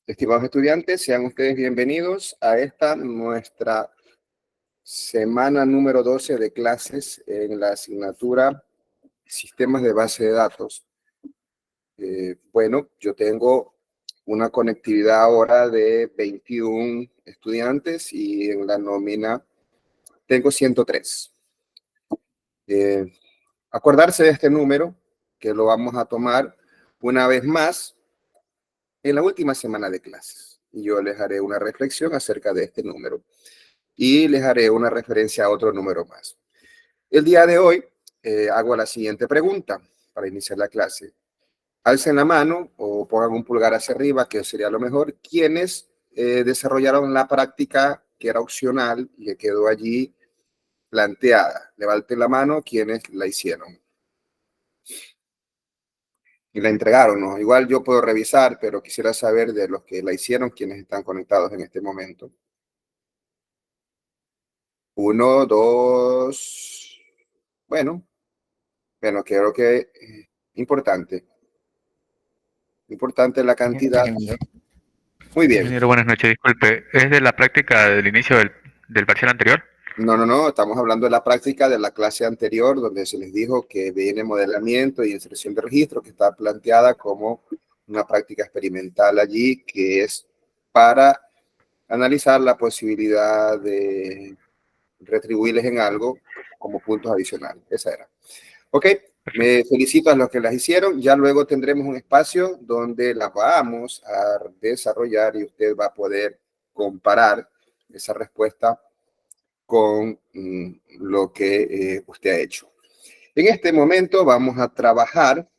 Estimados estudiantes, sean ustedes bienvenidos a esta nuestra semana número 12 de clases en la asignatura Sistemas de Base de Datos. Bueno, yo tengo una conectividad ahora de 21 estudiantes y en la nómina tengo 103. Acordarse de este número, que lo vamos a tomar una vez más en la última semana de clases. Y yo les haré una reflexión acerca de este número. Y les haré una referencia a otro número más. El día de hoy hago la siguiente pregunta para iniciar la clase. Alcen la mano o pongan un pulgar hacia arriba, que sería lo mejor, quienes desarrollaron la práctica que era opcional y que quedó allí planteada. Levanten la mano quienes la hicieron. Y la entregaron, ¿no? Igual yo puedo revisar, pero quisiera saber de los que la hicieron, quienes están conectados en este momento. 1, 2, bueno, creo que importante la cantidad. Muy bien. Ingeniero, buenas noches. Disculpe, ¿es de la práctica del inicio del parcial anterior? No, estamos hablando de la práctica de la clase anterior, donde se les dijo que viene modelamiento y inserción de registro, que está planteada como una práctica experimental allí, que es para analizar la posibilidad de retribuirles en algo como puntos adicionales. Esa era. Ok, me felicito a los que las hicieron. Ya luego tendremos un espacio donde las vamos a desarrollar y usted va a poder comparar esa respuesta con lo que usted ha hecho. En este momento vamos a trabajar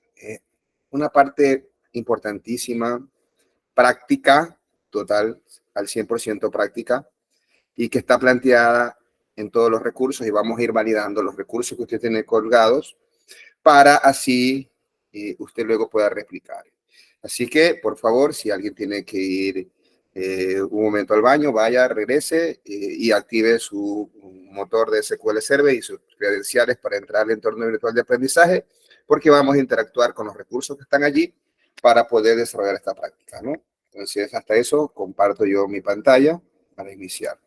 una parte importantísima, práctica, total, al 100% práctica, y que está planteada en todos los recursos, y vamos a ir validando los recursos que usted tiene colgados para así usted luego pueda replicar. Así que, por favor, si alguien tiene que ir un momento al baño, vaya, regrese y active su motor de SQL Server y sus credenciales para entrar al entorno virtual de aprendizaje, porque vamos a interactuar con los recursos que están allí para poder desarrollar esta práctica, ¿no? Entonces, hasta eso, comparto yo mi pantalla para iniciar.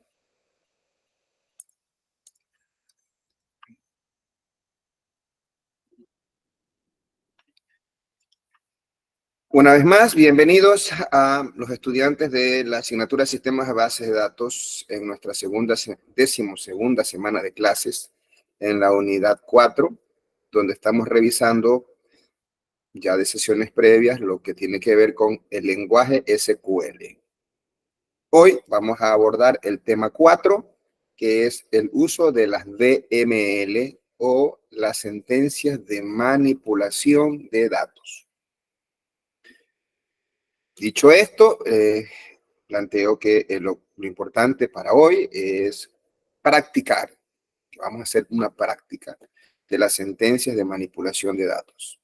Una vez más, bienvenidos a los estudiantes de la asignatura Sistemas de Bases de Datos en nuestra decimosegunda semana de clases en la unidad 4, donde estamos revisando ya de sesiones previas lo que tiene que ver con el lenguaje SQL. Hoy vamos a abordar el tema 4, que es el uso de las DML o las sentencias de manipulación de datos. Dicho esto, planteo que lo importante para hoy es practicar. Vamos a hacer una práctica de las sentencias de manipulación de datos.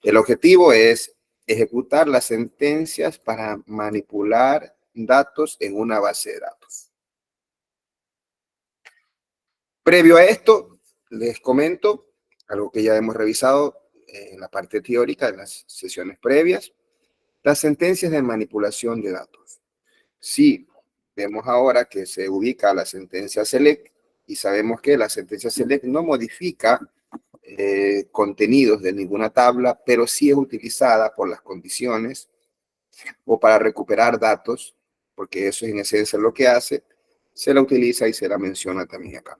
El objetivo es ejecutar las sentencias para manipular datos en una base de datos. Previo a esto, les comento algo que ya hemos revisado en la parte teórica de las sesiones previas, las sentencias de manipulación de datos. Sí, vemos ahora que se ubica la sentencia select y sabemos que la sentencia select no modifica contenidos de ninguna tabla, pero sí es utilizada por las condiciones o para recuperar datos, porque eso es en esencia lo que hace, se la utiliza y se la menciona también acá.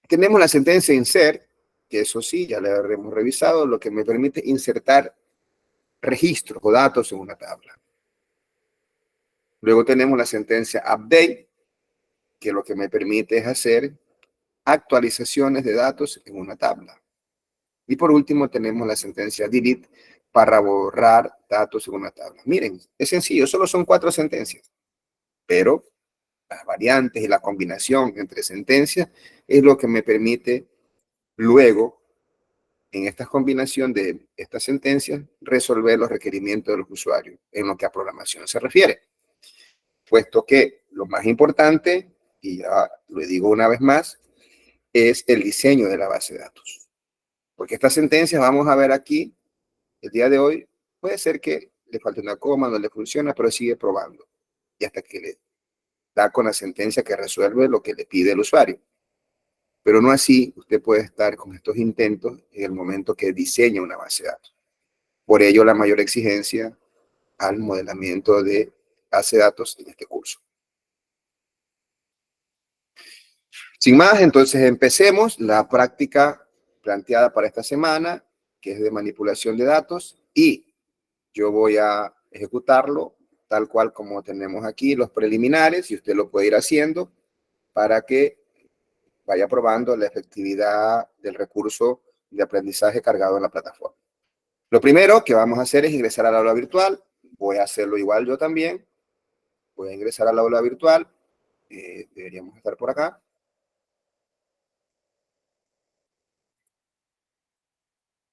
Tenemos la sentencia insert, que eso sí, ya la hemos revisado, lo que me permite insertar registros o datos en una tabla. Luego tenemos la sentencia update, que lo que me permite es hacer actualizaciones de datos en una tabla. Y por último tenemos la sentencia delete para borrar datos en una tabla. Miren, es sencillo, solo son 4 sentencias, pero las variantes y la combinación entre sentencias es lo que me permite luego, en esta combinación de estas sentencias, resolver los requerimientos de los usuarios en lo que a programación se refiere. Puesto que lo más importante, y ya lo digo una vez más, es el diseño de la base de datos. Porque estas sentencias, vamos a ver aquí, el día de hoy, puede ser que le falta una coma, no le funciona, pero sigue probando. Y hasta que le da con la sentencia que resuelve lo que le pide el usuario. Pero no así, usted puede estar con estos intentos en el momento que diseña una base de datos. Por ello, la mayor exigencia al modelamiento de base de datos en este curso. Sin más, entonces empecemos la práctica planteada para esta semana, que es de manipulación de datos, y yo voy a ejecutarlo tal cual como tenemos aquí los preliminares, y usted lo puede ir haciendo para que vaya probando la efectividad del recurso de aprendizaje cargado en la plataforma. Lo primero que vamos a hacer es ingresar al aula virtual. Voy a hacerlo igual yo también. Voy a ingresar al aula virtual. Deberíamos estar por acá.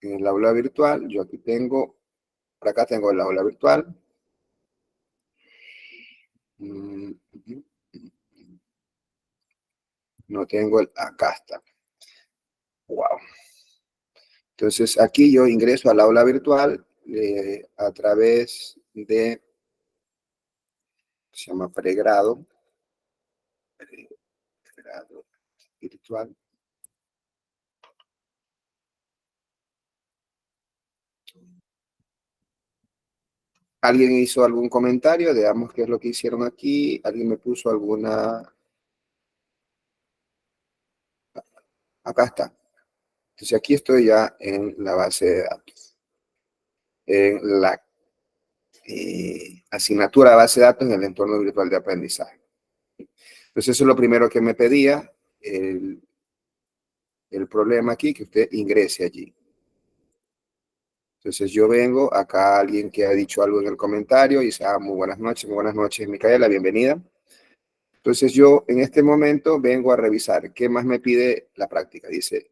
En el aula virtual, yo aquí tengo, por acá tengo el aula virtual. No tengo el, acá está. Wow. Entonces aquí yo ingreso al aula virtual a través de, se llama pregrado virtual. ¿Alguien hizo algún comentario? Veamos qué es lo que hicieron aquí. ¿Alguien me puso alguna? Acá está. Entonces aquí estoy ya en la base de datos. En la asignatura de base de datos en el entorno virtual de aprendizaje. Entonces eso es lo primero que me pedía. El problema aquí, que usted ingrese allí. Entonces yo vengo, acá alguien que ha dicho algo en el comentario, y dice, muy buenas noches, Micaela, bienvenida. Entonces yo en este momento vengo a revisar qué más me pide la práctica. Dice,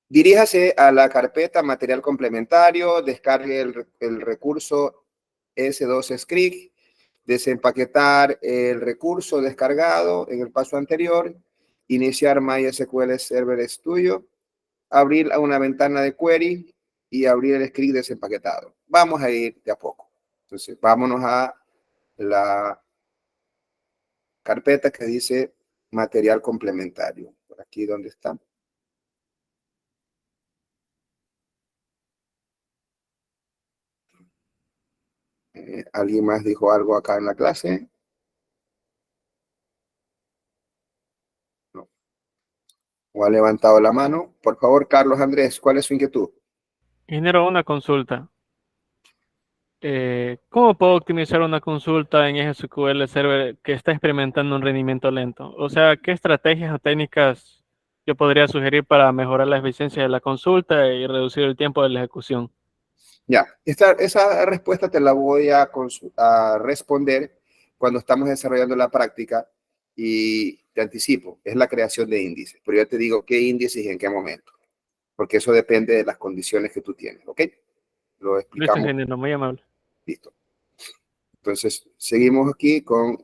diríjase a la carpeta material complementario, descargue el recurso S2 Script, desempaquetar el recurso descargado en el paso anterior, iniciar MySQL Server Studio, abrir una ventana de query y abrir el script desempaquetado. Vamos a ir de a poco. Entonces, vámonos a la carpeta que dice material complementario. Por aquí, ¿dónde está? ¿Alguien más dijo algo acá en la clase? No. ¿O ha levantado la mano? Por favor, Carlos Andrés, ¿cuál es su inquietud? Genero una consulta. ¿Cómo puedo optimizar una consulta en SQL Server que está experimentando un rendimiento lento? O sea, ¿qué estrategias o técnicas yo podría sugerir para mejorar la eficiencia de la consulta y reducir el tiempo de la ejecución? Ya, esa respuesta te la voy a responder cuando estamos desarrollando la práctica y te anticipo, es la creación de índices, pero ya te digo qué índices y en qué momento, porque eso depende de las condiciones que tú tienes, ¿ok? Lo Listo, explicamos, ingeniero, muy amable. listo. Entonces, seguimos aquí con,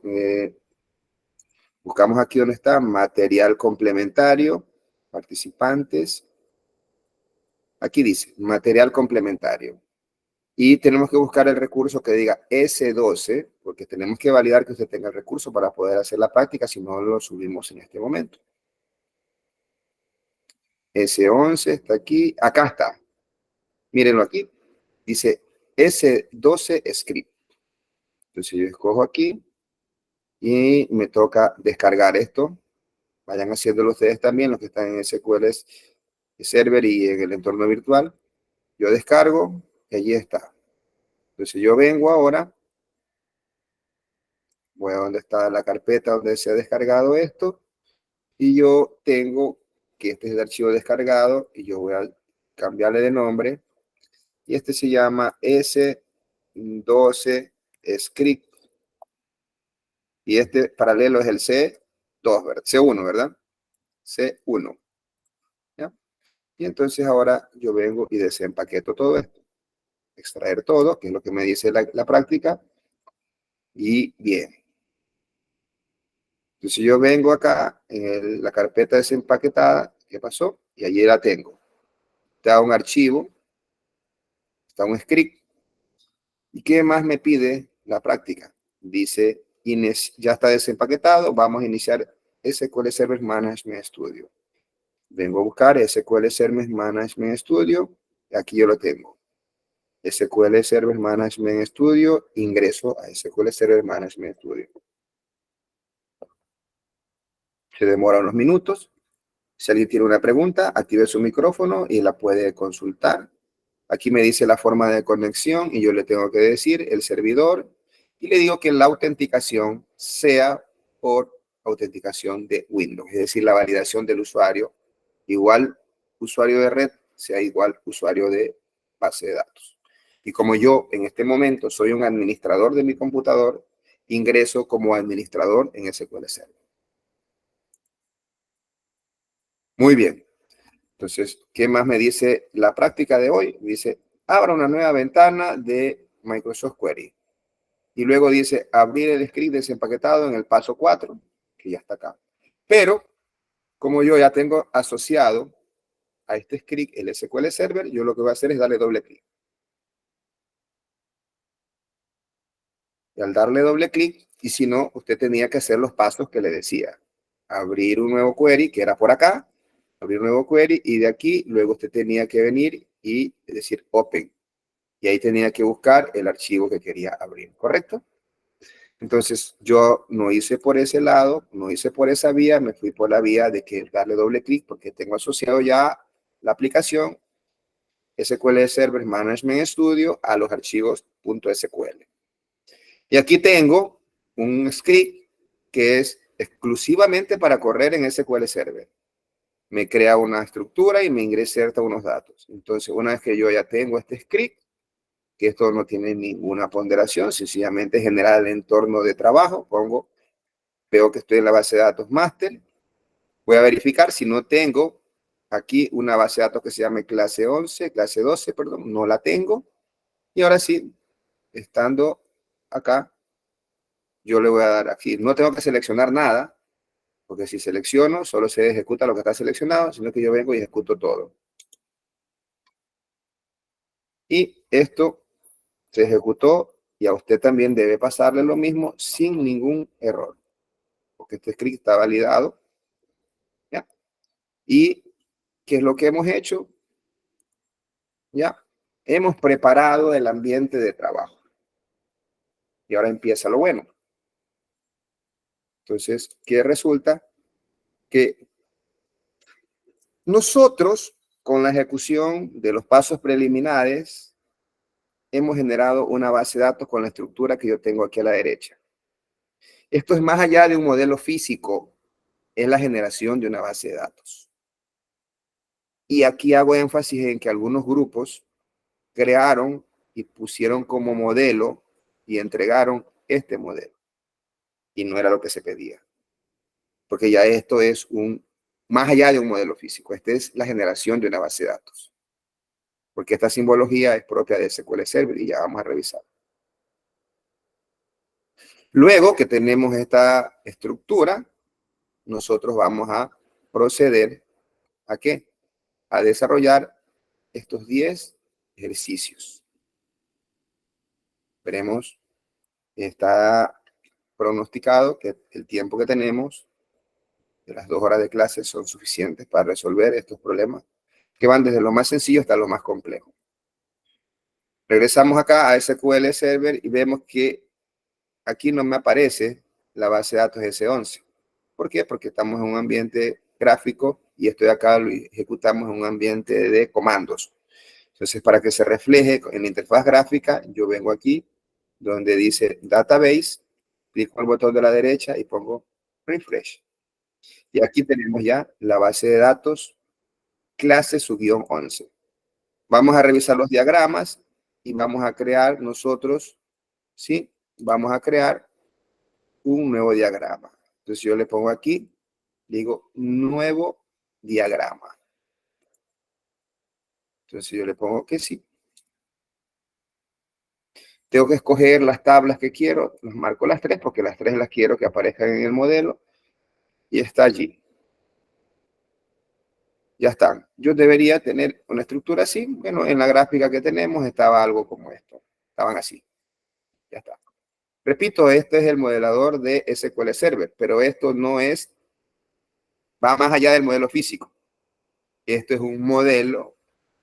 buscamos aquí donde está, material complementario, participantes. Aquí dice, material complementario. Y tenemos que buscar el recurso que diga S12, porque tenemos que validar que usted tenga el recurso para poder hacer la práctica, si no lo subimos en este momento. S11 está aquí, acá está. Mírenlo aquí. Dice S12 Script. Entonces yo escojo aquí y me toca descargar esto. Vayan haciéndolo ustedes también, los que están en SQL Server y en el entorno virtual. Yo descargo y allí está. Entonces yo vengo ahora, voy a donde está la carpeta donde se ha descargado esto y yo tengo que este es el archivo descargado y yo voy a cambiarle de nombre y este se llama S12 Script y este paralelo es el C2, ¿verdad? C1, ¿verdad? C1. ¿Ya? Y entonces ahora yo vengo y desempaqueto todo esto. Extraer todo, que es lo que me dice la práctica. Y bien. Entonces yo vengo acá en la carpeta desempaquetada. ¿Qué pasó? Y allí la tengo. Está un archivo. Está un script. ¿Y qué más me pide la práctica? Dice, ya está desempaquetado, vamos a iniciar SQL Server Management Studio. Vengo a buscar SQL Server Management Studio, aquí yo lo tengo. SQL Server Management Studio, ingreso a SQL Server Management Studio. Se demora unos minutos. Si alguien tiene una pregunta, active su micrófono y la puede consultar. Aquí me dice la forma de conexión y yo le tengo que decir el servidor y le digo que la autenticación sea por autenticación de Windows, es decir, la validación del usuario, igual usuario de red, sea igual usuario de base de datos. Y como yo en este momento soy un administrador de mi computador, ingreso como administrador en SQL Server. Muy bien. Entonces, ¿qué más me dice la práctica de hoy? Dice, abra una nueva ventana de Microsoft Query. Y luego dice, abrir el script desempaquetado en el paso 4, que ya está acá. Pero, como yo ya tengo asociado a este script el SQL Server, yo lo que voy a hacer es darle doble clic. Y al darle doble clic, y si no, usted tenía que hacer los pasos que le decía. Abrir un nuevo query, que era por acá, abrir un nuevo query, y de aquí, luego usted tenía que venir y decir open. Y ahí tenía que buscar el archivo que quería abrir, ¿correcto? Entonces, yo no hice por ese lado, no hice por esa vía, me fui por la vía de que darle doble clic porque tengo asociado ya la aplicación SQL Server Management Studio a los archivos .sql. Y aquí tengo un script que es exclusivamente para correr en SQL Server. Me crea una estructura y me ingresa unos datos. Entonces, una vez que yo ya tengo este script, que esto no tiene ninguna ponderación, sencillamente generar el entorno de trabajo, veo que estoy en la base de datos master, voy a verificar si no tengo aquí una base de datos que se llame clase 11, clase 12, perdón, no la tengo, y ahora sí, estando acá, yo le voy a dar aquí, no tengo que seleccionar nada, porque si selecciono, solo se ejecuta lo que está seleccionado, sino que yo vengo y ejecuto todo. Y esto se ejecutó y a usted también debe pasarle lo mismo sin ningún error, porque este script está validado. ¿Ya? ¿Y qué es lo que hemos hecho? ¿Ya? Hemos preparado el ambiente de trabajo. Y ahora empieza lo bueno. Entonces, ¿qué resulta? Que nosotros, con la ejecución de los pasos preliminares, hemos generado una base de datos con la estructura que yo tengo aquí a la derecha. Esto es más allá de un modelo físico, es la generación de una base de datos. Y aquí hago énfasis en que algunos grupos crearon y pusieron como modelo y entregaron este modelo. Y no era lo que se pedía. Porque ya esto es más allá de un modelo físico. Esta es la generación de una base de datos. Porque esta simbología es propia de SQL Server y ya vamos a revisar. Luego que tenemos esta estructura, nosotros vamos a proceder ¿a qué? A desarrollar estos 10 ejercicios. Veremos, está pronosticado que el tiempo que tenemos de las 2 horas de clase son suficientes para resolver estos problemas que van desde lo más sencillo hasta lo más complejo. Regresamos acá a SQL Server y vemos que aquí no me aparece la base de datos S11. ¿Por qué? Porque estamos en un ambiente gráfico y esto de acá lo ejecutamos en un ambiente de comandos. Entonces, para que se refleje en la interfaz gráfica, yo vengo aquí donde dice Database, clico el botón de la derecha y pongo Refresh. Y aquí tenemos ya la base de datos clase su-guión 11. Vamos a revisar los diagramas y vamos a crear nosotros, ¿sí? Vamos a crear un nuevo diagrama. Entonces yo le pongo aquí, digo nuevo diagrama. Entonces yo le pongo que sí. Tengo que escoger las tablas que quiero, las marco las 3 porque las 3 las quiero que aparezcan en el modelo y está allí. Ya están. Yo debería tener una estructura así. Bueno, en la gráfica que tenemos estaba algo como esto. Estaban así. Ya está. Repito, este es el modelador de SQL Server, pero esto no es, va más allá del modelo físico. Esto es un modelo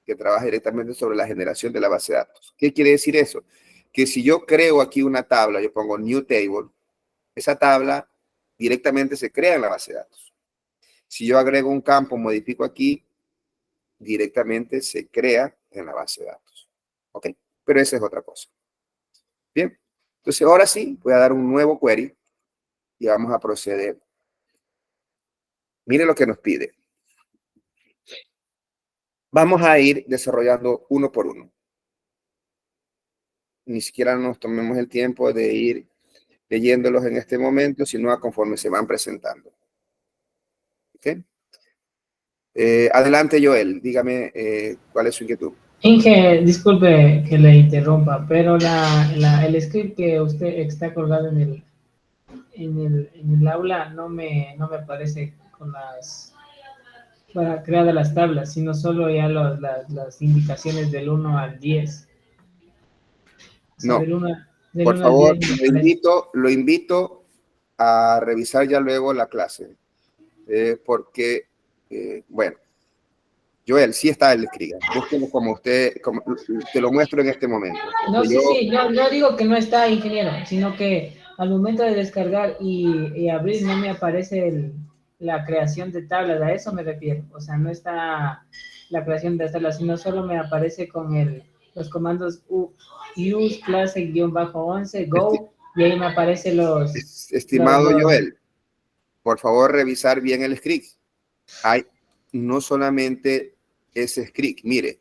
que trabaja directamente sobre la generación de la base de datos. ¿Qué quiere decir eso? Que si yo creo aquí una tabla, yo pongo New Table, esa tabla directamente se crea en la base de datos. Si yo agrego un campo, modifico aquí, directamente se crea en la base de datos. ¿Ok? Pero esa es otra cosa. Bien. Entonces, ahora sí, voy a dar un nuevo query y vamos a proceder. Mire lo que nos pide. Vamos a ir desarrollando uno por uno. Ni siquiera nos tomemos el tiempo de ir leyéndolos en este momento, sino a conforme se van presentando. ¿Ok? Adelante, Joel. Dígame cuál es su inquietud. Inge, disculpe que le interrumpa, pero el script que usted está colgado en el aula no me aparece con para crear las tablas, sino solo ya las indicaciones del 1 al 10. O sea, No, del por 1 al 10 favor, me aparece. lo invito a revisar ya luego la clase, porque, bueno, Joel, sí está el escriba. Búsquelo como usted, como, te lo muestro en este momento. No, Yo, sí, yo digo que no está, ingeniero, sino que al momento de descargar y abrir no me aparece la creación de tablas, a eso me refiero. O sea, no está la creación de tablas, sino solo me aparece con los comandos use clase-11 go, y ahí me aparecen estimado los Joel, por favor, revisar bien el script. Hay no solamente ese script, mire,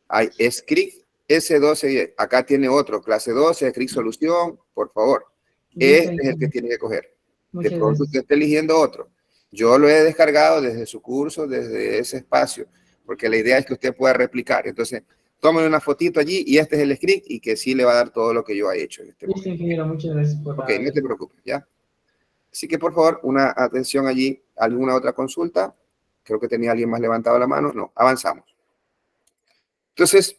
hay script S12, acá tiene otro, clase 12, script solución, por favor. listo, Este es el que tiene que coger. De muchas pronto usted gracias. está eligiendo otro. Yo lo he descargado desde su curso, desde ese espacio, porque la idea es que usted pueda replicar. Entonces, tómale una fotito allí y este es el script y que sí le va a dar todo lo que yo he hecho en este Listo, momento. ingeniero, muchas gracias por Ok, la... no te preocupes, ¿ya? Así que, por favor, una atención allí. ¿Alguna otra consulta? Creo que tenía alguien más levantado la mano. No, avanzamos. Entonces,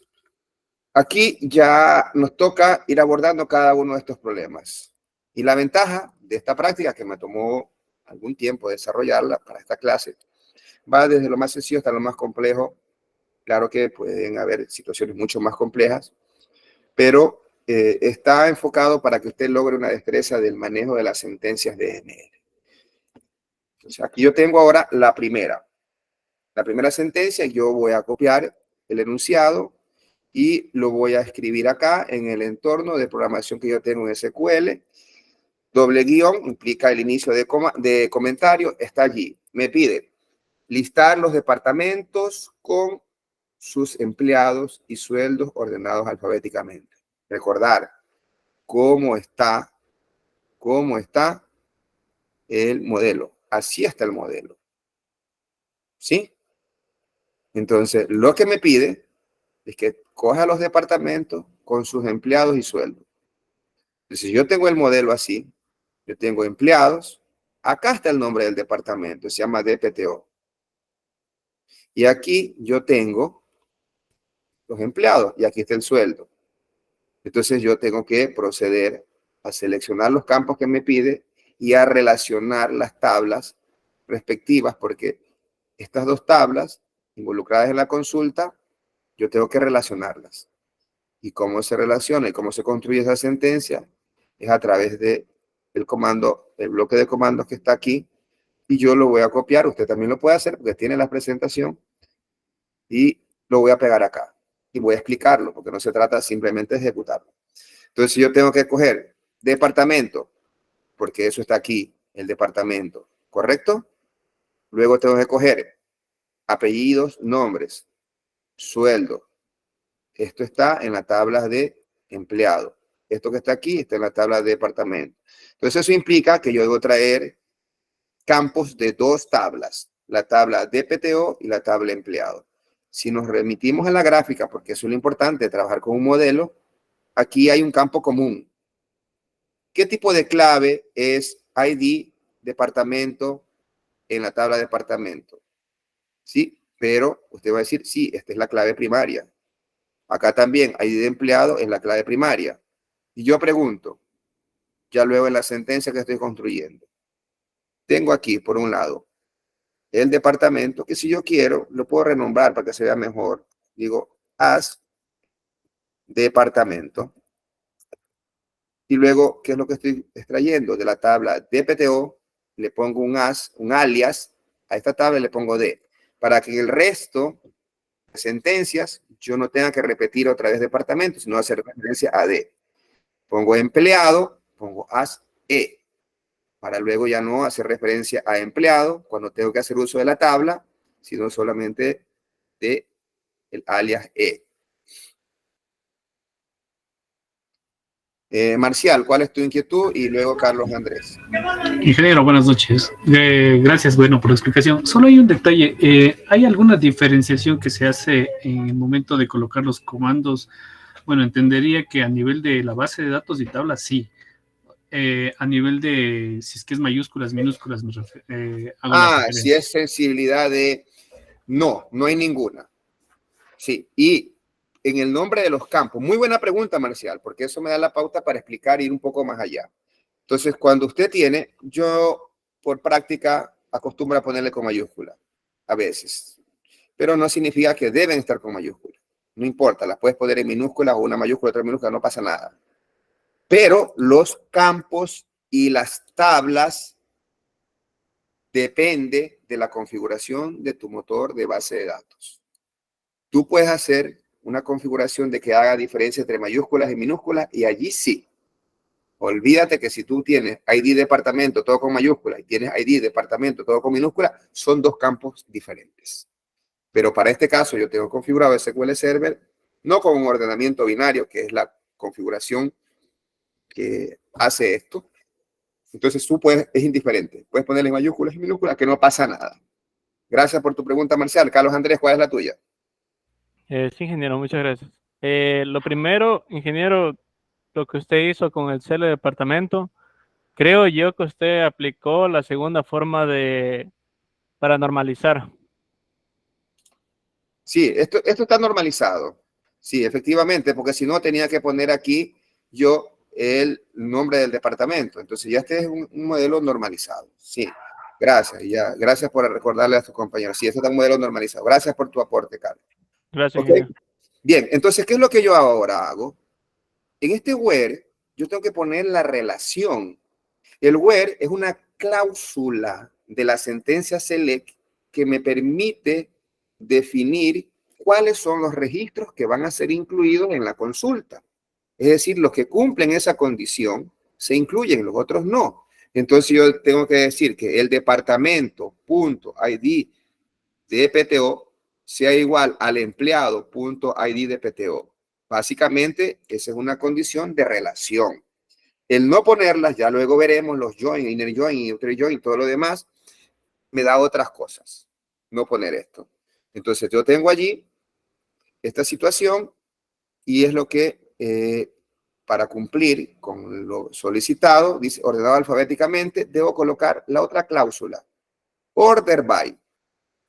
aquí ya nos toca ir abordando cada uno de estos problemas. Y la ventaja de esta práctica, que me tomó algún tiempo desarrollarla para esta clase, va desde lo más sencillo hasta lo más complejo. Claro que pueden haber situaciones mucho más complejas, pero está enfocado para que usted logre una destreza del manejo de las sentencias de DNL. Entonces, aquí yo tengo ahora la primera. La primera sentencia, yo voy a copiar el enunciado y lo voy a escribir acá en el entorno de programación que yo tengo en SQL. Doble guión implica el inicio de comentario, está allí. Me pide listar los departamentos con sus empleados y sueldos ordenados alfabéticamente. Recordar cómo está el modelo. Así está el modelo. ¿Sí? Entonces, lo que me pide es que coja los departamentos con sus empleados y sueldos. Entonces, yo tengo el modelo así, yo tengo empleados, acá está el nombre del departamento, se llama DPTO. Y aquí yo tengo los empleados y aquí está el sueldo. Entonces, yo tengo que proceder a seleccionar los campos que me pide y a relacionar las tablas respectivas, porque estas dos tablas involucradas en la consulta, yo tengo que relacionarlas. Y cómo se relaciona y cómo se construye esa sentencia es a través de el comando, el bloque de comandos que está aquí, y yo lo voy a copiar. Usted también lo puede hacer porque tiene la presentación, y lo voy a pegar acá y voy a explicarlo porque no se trata simplemente de ejecutarlo. Entonces yo tengo que coger departamento, porque eso está aquí, el departamento, ¿correcto? Luego tengo que coger apellidos, nombres, sueldo. Esto está en la tabla de empleado. Esto que está aquí está en la tabla de departamento. Entonces eso implica que yo debo traer campos de dos tablas, la tabla DPTO y la tabla empleado. Si nos remitimos a la gráfica, porque eso es lo importante, trabajar con un modelo, aquí hay un campo común. ¿Qué tipo de clave es ID departamento en la tabla de departamento? Sí, pero usted va a decir, sí, esta es la clave primaria. Acá también ID de empleado es la clave primaria. Y yo pregunto, ya luego en la sentencia que estoy construyendo. Tengo aquí, por un lado, el departamento, que si yo quiero, lo puedo renombrar para que se vea mejor. Digo, as departamento. Y luego, ¿qué es lo que estoy extrayendo? De la tabla DPTO, le pongo un alias, a esta tabla le pongo D, para que en el resto de sentencias yo no tenga que repetir otra vez departamento, sino hacer referencia a D. Pongo empleado, pongo as E, para luego ya no hacer referencia a empleado cuando tengo que hacer uso de la tabla, sino solamente de el alias E. Marcial, ¿cuál es tu inquietud? Y luego Carlos Andrés. Ingeniero, buenas noches. Gracias, bueno, por la explicación. Solo hay un detalle. ¿Hay alguna diferenciación que se hace en el momento de colocar los comandos? Bueno, entendería que a nivel de la base de datos y tablas, sí. A nivel de, si es que es mayúsculas, minúsculas, si es sensibilidad de... No, no hay ninguna. Sí, y en el nombre de los campos. Muy buena pregunta, Marcial, porque eso me da la pauta para explicar y ir un poco más allá. Entonces, cuando usted tiene, yo por práctica acostumbro a ponerle con mayúscula, a veces, pero no significa que deben estar con mayúscula. No importa, las puedes poner en minúsculas o una mayúscula, otra minúscula, no pasa nada. Pero los campos y las tablas depende de la configuración de tu motor de base de datos. Tú puedes hacer una configuración de que haga diferencia entre mayúsculas y minúsculas y allí sí. Olvídate que si tú tienes ID departamento todo con mayúsculas y tienes ID departamento todo con minúsculas, son dos campos diferentes. Pero para este caso yo tengo configurado SQL Server no con un ordenamiento binario, que es la configuración que hace esto. Entonces tú puedes, es indiferente. Puedes ponerle mayúsculas y minúsculas que no pasa nada. Gracias por tu pregunta, Marcial. Carlos Andrés, ¿cuál es la tuya? Sí, ingeniero, muchas gracias. Lo primero, ingeniero, lo que usted hizo con el cel de departamento, creo yo que usted aplicó la segunda forma para normalizar. Sí, esto está normalizado. Sí, efectivamente, porque si no tenía que poner aquí yo el nombre del departamento. Entonces ya este es un modelo normalizado. Sí, gracias. Ya, gracias por recordarle a tus compañeros. Sí, este es un modelo normalizado. Gracias por tu aporte, Carlos. Gracias, ¿Ok? ingeniero. Bien, entonces, ¿qué es lo que yo ahora hago? En este where, yo tengo que poner la relación. El where es una cláusula de la sentencia select que me permite definir cuáles son los registros que van a ser incluidos en la consulta. Es decir, los que cumplen esa condición se incluyen, los otros no. Entonces yo tengo que decir que el departamento.id de PTO sea igual al empleado.id de PTO. Básicamente, esa es una condición de relación. El no ponerlas, ya luego veremos los join, inner join, outer join, todo lo demás, me da otras cosas. No poner esto. Entonces yo tengo allí esta situación y es lo que para cumplir con lo solicitado, dice ordenado alfabéticamente, debo colocar la otra cláusula, order by,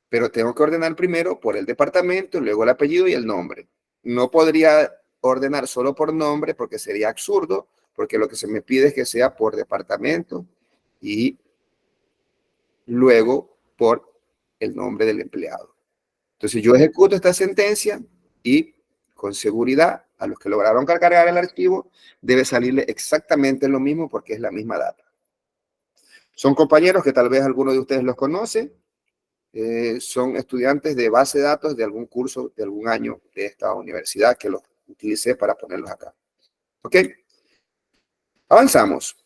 pero tengo que ordenar primero por el departamento, luego el apellido y el nombre. No podría ordenar solo por nombre porque sería absurdo, porque lo que se me pide es que sea por departamento y luego por el nombre del empleado. Entonces yo ejecuto esta sentencia y con seguridad a los que lograron cargar el archivo debe salirle exactamente lo mismo porque es la misma data. Son compañeros que tal vez alguno de ustedes los conoce, son estudiantes de base de datos de algún curso de algún año de esta universidad que los utilicé para ponerlos acá. ¿Ok? Avanzamos.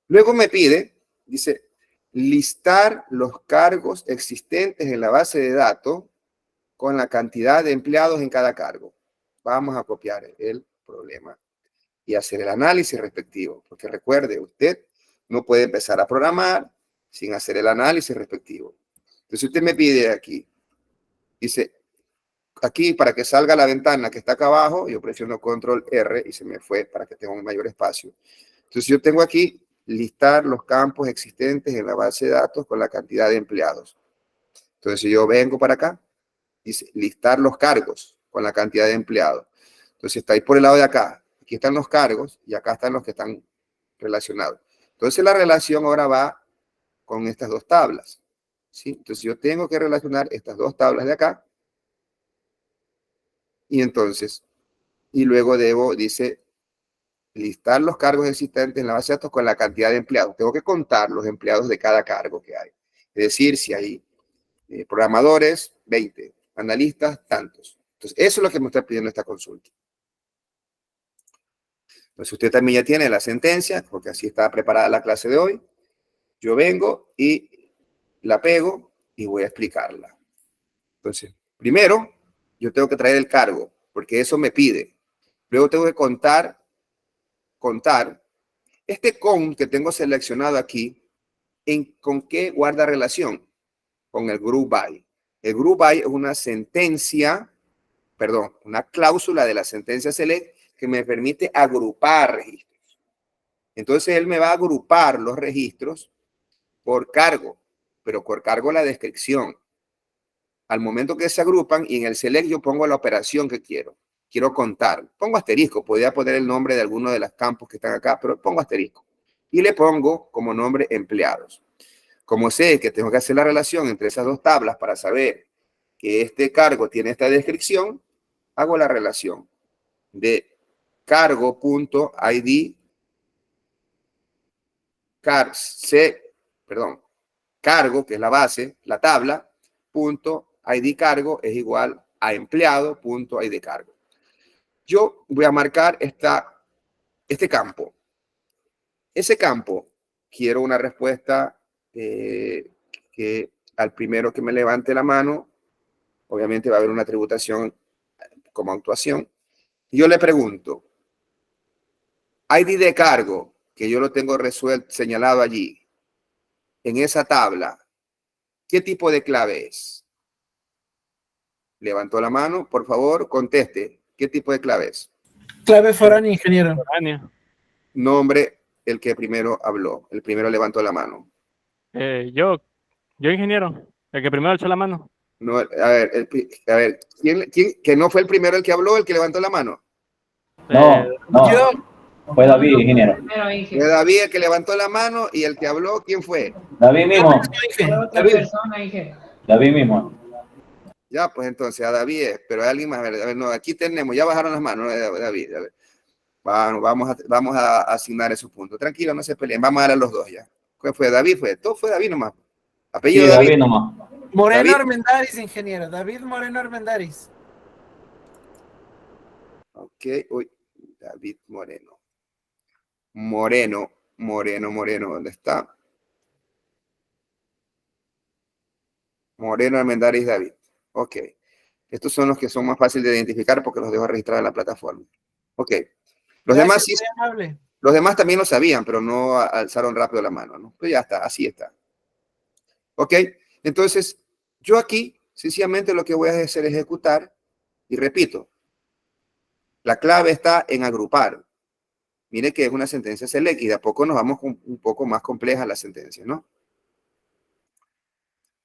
Luego me pide, dice, listar los cargos existentes en la base de datos con la cantidad de empleados en cada cargo. Vamos a copiar el problema y hacer el análisis respectivo, porque recuerde, usted no puede empezar a programar sin hacer el análisis respectivo. Entonces usted me pide aquí, dice, aquí para que salga la ventana que está acá abajo, yo presiono control R y se me fue para que tenga un mayor espacio. Entonces yo tengo aquí listar los campos existentes en la base de datos con la cantidad de empleados. Entonces si yo vengo para acá, dice listar los cargos con la cantidad de empleados. Entonces está ahí por el lado de acá. Aquí están los cargos y acá están los que están relacionados. Entonces la relación ahora va con estas dos tablas, ¿sí? Entonces yo tengo que relacionar estas dos tablas de acá. Y entonces, y luego dice, listar los cargos existentes en la base de datos con la cantidad de empleados. Tengo que contar los empleados de cada cargo que hay. Es decir, si hay programadores, 20, analistas, tantos. Entonces, eso es lo que me está pidiendo esta consulta. Entonces, usted también ya tiene la sentencia, porque así está preparada la clase de hoy. Yo vengo y la pego y voy a explicarla. Entonces, primero, yo tengo que traer el cargo, porque eso me pide. Luego tengo que contar este con que tengo seleccionado aquí, ¿con qué guarda relación? Con el group by. El group by es una una cláusula de la sentencia select que me permite agrupar registros. Entonces él me va a agrupar los registros por cargo, pero por cargo la descripción. Al momento que se agrupan y en el select yo pongo la operación que quiero. Quiero contar. Pongo asterisco. Podría poner el nombre de alguno de los campos que están acá, pero pongo asterisco. Y le pongo como nombre empleados. Como sé que tengo que hacer la relación entre esas dos tablas para saber que este cargo tiene esta descripción, hago la relación de cargo.id cargo, que es la base, la tabla, .id cargo es igual a empleado.id cargo. Yo voy a marcar este campo. Ese campo, quiero una respuesta que al primero que me levante la mano, obviamente va a haber una tributación como actuación. Y yo le pregunto, ID de cargo, que yo lo tengo resuelto, señalado allí, en esa tabla, ¿qué tipo de clave es? Levantó la mano, por favor, conteste. ¿Qué tipo de clave es? Clave foránea, ingeniero. Foránea. Nombre, el que primero habló, el primero levantó la mano. Yo, ingeniero, el que primero alzó la mano. No, a ver, ¿quién, que no fue el primero el que habló, el que levantó la mano? No, Yo, fue David, ingeniero. Fue David el que levantó la mano y el que habló, ¿quién fue? David mismo. David mismo. Ya, pues entonces a David, pero hay alguien más. A ver, no, aquí tenemos, ya bajaron las manos, David. A ver. Vamos a asignar esos puntos. Tranquilo, no se peleen, vamos a dar a los dos ya. ¿Cuál fue? David fue, todo fue David nomás. Apellido Sí, David. David nomás. Moreno David. Armendáriz, ingeniero. David Moreno Armendáriz. Ok, uy, David Moreno. Moreno, ¿dónde está? Moreno Armendáriz David. Ok. Estos son los que son más fáciles de identificar porque los dejo registrados en la plataforma. Ok. Los demás sí, Muy amable. los demás también lo sabían, pero no alzaron rápido la mano, ¿no? Pues ya está, así está. Ok. Entonces, yo aquí, sencillamente lo que voy a hacer es ejecutar y repito, la clave está en agrupar. Mire que es una sentencia select y de a poco nos vamos con un poco más compleja la sentencia, ¿no?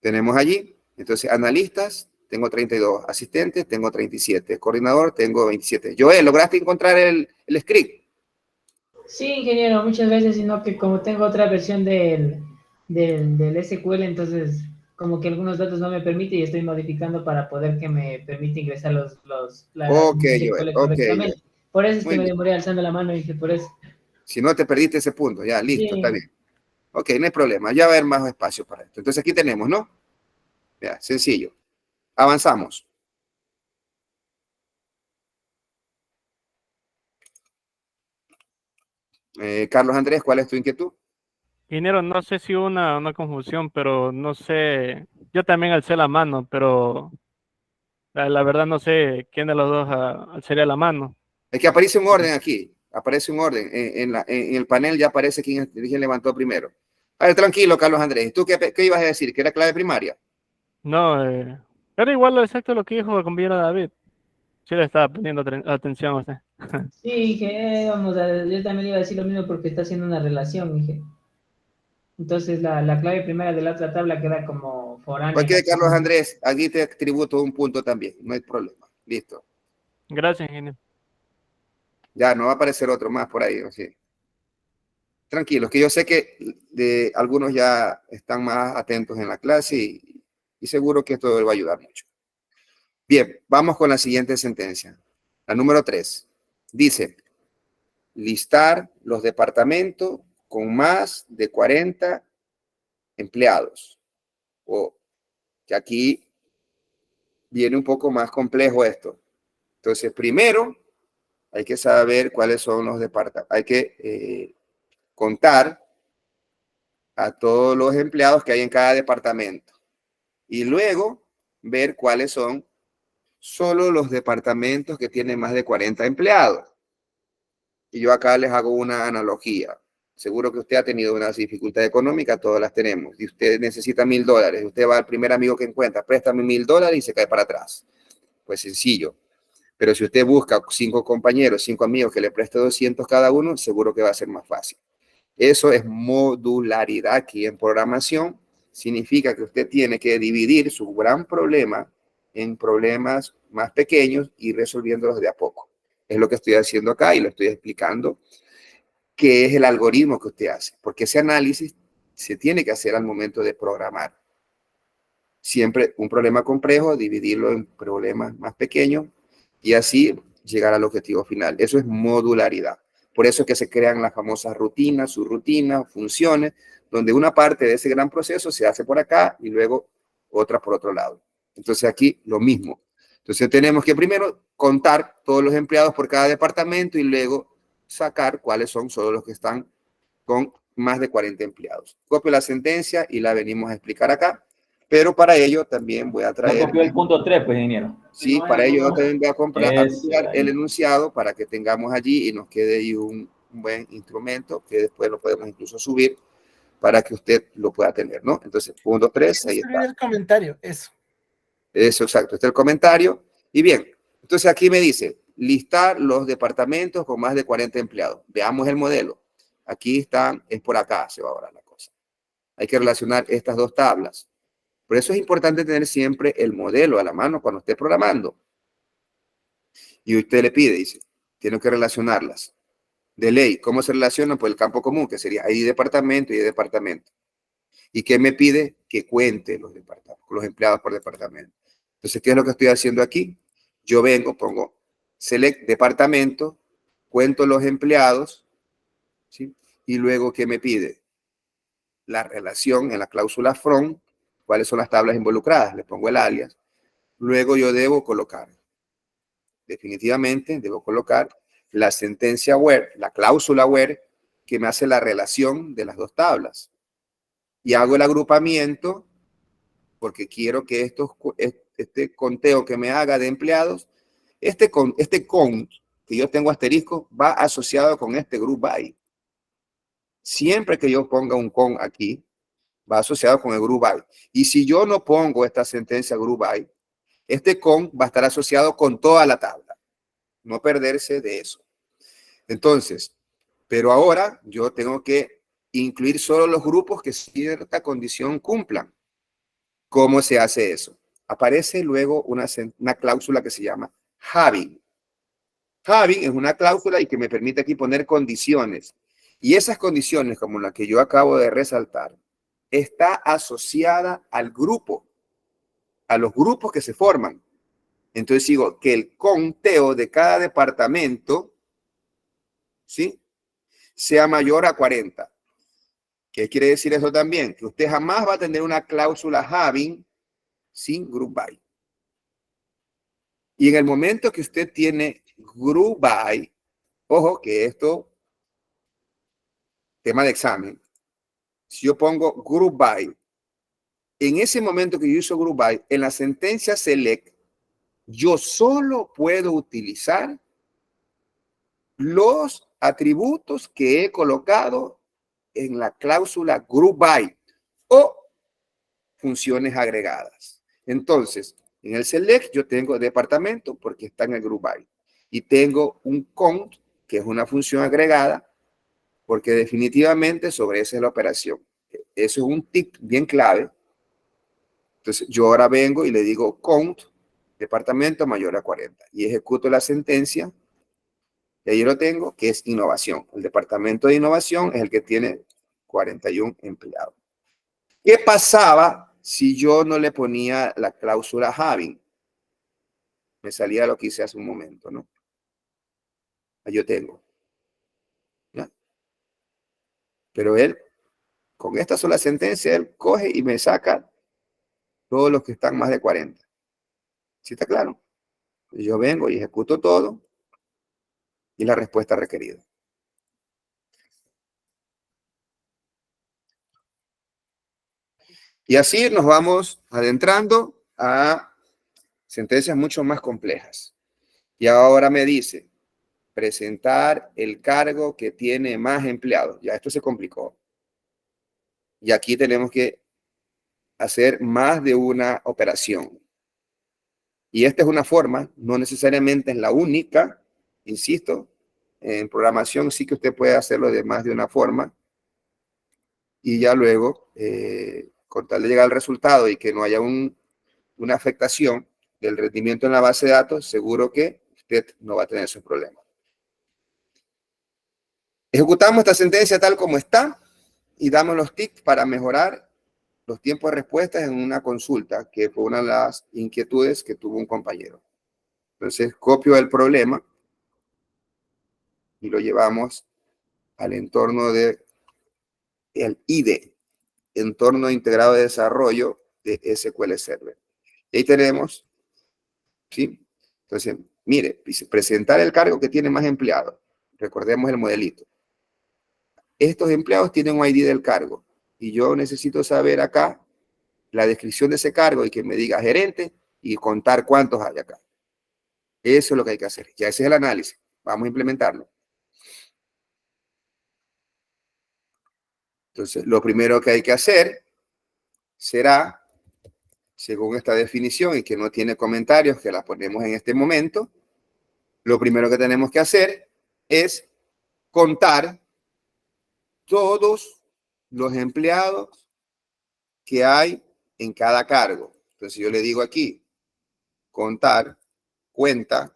Tenemos allí, entonces, analistas, tengo 32. Asistentes, tengo 37. Coordinador, tengo 27. Joel, ¿lograste encontrar el script? Sí, ingeniero, muchas veces, sino que como tengo otra versión del SQL, entonces como que algunos datos no me permite y estoy modificando para poder que me permita ingresar Ok, SQL Joel, correctamente. ok. Por eso es Muy que me bien. demoré alzando la mano y dije, por eso. Si no te perdiste ese punto, ya, listo, Sí. está bien. Ok, no hay problema, ya va a haber más espacio para esto. Entonces aquí tenemos, ¿no? Ya, sencillo. Avanzamos. Carlos Andrés, ¿cuál es tu inquietud? Ingeniero, no sé si hubo una confusión, pero no sé. Yo también alcé la mano, pero la verdad no sé quién de los dos alzaría la mano. Es que aparece un orden aquí, aparece un orden. En el panel ya aparece quién levantó primero. A ver, tranquilo, Carlos Andrés. ¿Tú qué ibas a decir? ¿Que era clave primaria? No, era igual exacto lo que dijo el compañero David. Sí le estaba poniendo atención a usted. Sí, dije, yo también iba a decir lo mismo porque está haciendo una relación, dije. Entonces la clave primera de la otra tabla queda como foránea. Cualquier Carlos Andrés, aquí te tributo un punto también, no hay problema. Listo. Gracias, ingeniero. Ya, no va a aparecer otro más por ahí, ¿sí? Tranquilos, que yo sé que algunos ya están más atentos en la clase y seguro que esto va a ayudar mucho. Bien, vamos con la siguiente sentencia. La número 3. Dice, listar los departamentos con más de 40 empleados. O que aquí viene un poco más complejo esto. Entonces, primero hay que saber cuáles son los departamentos. Hay que contar a todos los empleados que hay en cada departamento. Y luego ver cuáles son solo los departamentos que tienen más de 40 empleados. Y yo acá les hago una analogía. Seguro que usted ha tenido una dificultad económica, todas las tenemos. Y usted necesita $1,000. Usted va al primer amigo que encuentra, préstame $1,000 y se cae para atrás. Pues sencillo. Pero si usted busca 5 compañeros, 5 amigos que le preste 200 cada uno, seguro que va a ser más fácil. Eso es modularidad aquí en programación. Significa que usted tiene que dividir su gran problema en problemas más pequeños y resolviéndolos de a poco. Es lo que estoy haciendo acá y lo estoy explicando, qué es el algoritmo que usted hace, porque ese análisis se tiene que hacer al momento de programar. Siempre un problema complejo, dividirlo en problemas más pequeños y así llegar al objetivo final. Eso es modularidad. Por eso es que se crean las famosas rutinas, subrutinas, funciones, donde una parte de ese gran proceso se hace por acá y luego otra por otro lado. Entonces aquí lo mismo. Entonces tenemos que primero contar todos los empleados por cada departamento y luego sacar cuáles son solo los que están con más de 40 empleados. Copio la sentencia y la venimos a explicar acá, pero para ello también voy a No traer... copió el punto 3, pues, ingeniero. Sí, para ello yo también voy a copiar el ahí. enunciado para que tengamos allí y nos quede ahí un buen instrumento que después lo podemos incluso subir para que usted lo pueda tener, ¿no? Entonces, punto 3, ahí está. El comentario, eso. Eso, exacto. Este es el comentario. Y bien, entonces aquí me dice, listar los departamentos con más de 40 empleados. Veamos el modelo. Aquí están, es por acá, se va ahora la cosa. Hay que relacionar estas dos tablas. Por eso es importante tener siempre el modelo a la mano cuando esté programando. Y usted le pide, dice, tiene que relacionarlas. De ley, ¿cómo se relacionan? Pues el campo común, que sería ahí departamento y departamento. ¿Y qué me pide? Que cuente los departamentos, los empleados por departamento. Entonces, ¿qué es lo que estoy haciendo aquí? Yo vengo, pongo select departamento, cuento los empleados, ¿sí? Y luego, ¿qué me pide? La relación en la cláusula from, cuáles son las tablas involucradas, le pongo el alias. Luego yo debo colocar, definitivamente, debo colocar la sentencia where, la cláusula where, que me hace la relación de las dos tablas. Y hago el agrupamiento porque quiero que este conteo que me haga de empleados, este count que yo tengo asterisco va asociado con este group by. Siempre que yo ponga un count aquí, va asociado con el group by. Y si yo no pongo esta sentencia group by, este count va a estar asociado con toda la tabla. No perderse de eso. Entonces, pero ahora yo tengo que incluir solo los grupos que cierta condición cumplan. ¿Cómo se hace eso? Aparece luego una cláusula que se llama having. Having es una cláusula y que me permite aquí poner condiciones. Y esas condiciones, como la que yo acabo de resaltar, está asociada al grupo, a los grupos que se forman. Entonces digo que el conteo de cada departamento, ¿sí?, sea mayor a 40. ¿Qué quiere decir eso también? Que usted jamás va a tener una cláusula having sin group by. Y en el momento que usted tiene group by, ojo que esto, tema de examen, si yo pongo group by, en ese momento que yo uso group by, en la sentencia select, yo solo puedo utilizar los atributos que he colocado en la cláusula group by o funciones agregadas. Entonces, en el select yo tengo departamento porque está en el group by y tengo un count que es una función agregada porque definitivamente sobre esa es la operación. Eso es un tip bien clave. Entonces yo ahora vengo y le digo count departamento mayor a 40 y ejecuto la sentencia Y ahí lo tengo, que es innovación. El departamento de innovación es el que tiene 41 empleados. ¿Qué pasaba si yo no le ponía la cláusula having? Me salía lo que hice hace un momento, ¿no? Ahí yo tengo. ¿Ya? Pero él, con esta sola sentencia, él coge y me saca todos los que están más de 40. ¿Sí está claro? Yo vengo y ejecuto todo y la respuesta requerida. Y así nos vamos adentrando a sentencias mucho más complejas. Y ahora me dice, presentar el cargo que tiene más empleados. Ya esto se complicó. Y aquí tenemos que hacer más de una operación. Y esta es una forma, no necesariamente es la única, insisto, en programación sí que usted puede hacerlo de más de una forma. Y ya luego, con tal de llegar al resultado y que no haya una afectación del rendimiento en la base de datos, seguro que usted no va a tener esos problemas. Ejecutamos esta sentencia tal como está y damos los tips para mejorar los tiempos de respuesta en una consulta, que fue una de las inquietudes que tuvo un compañero. Entonces, copio el problema y lo llevamos al entorno del IDE, Entorno Integrado de Desarrollo de SQL Server. Y ahí tenemos, ¿sí? Entonces, mire, dice, presentar el cargo que tiene más empleados. Recordemos el modelito. Estos empleados tienen un ID del cargo y yo necesito saber acá la descripción de ese cargo y que me diga gerente y contar cuántos hay acá. Eso es lo que hay que hacer. Ya ese es el análisis. Vamos a implementarlo. Entonces, lo primero que hay que hacer será, según esta definición y que no tiene comentarios, que la ponemos en este momento, lo primero que tenemos que hacer es contar todos los empleados que hay en cada cargo. Entonces yo le digo aquí, contar, cuenta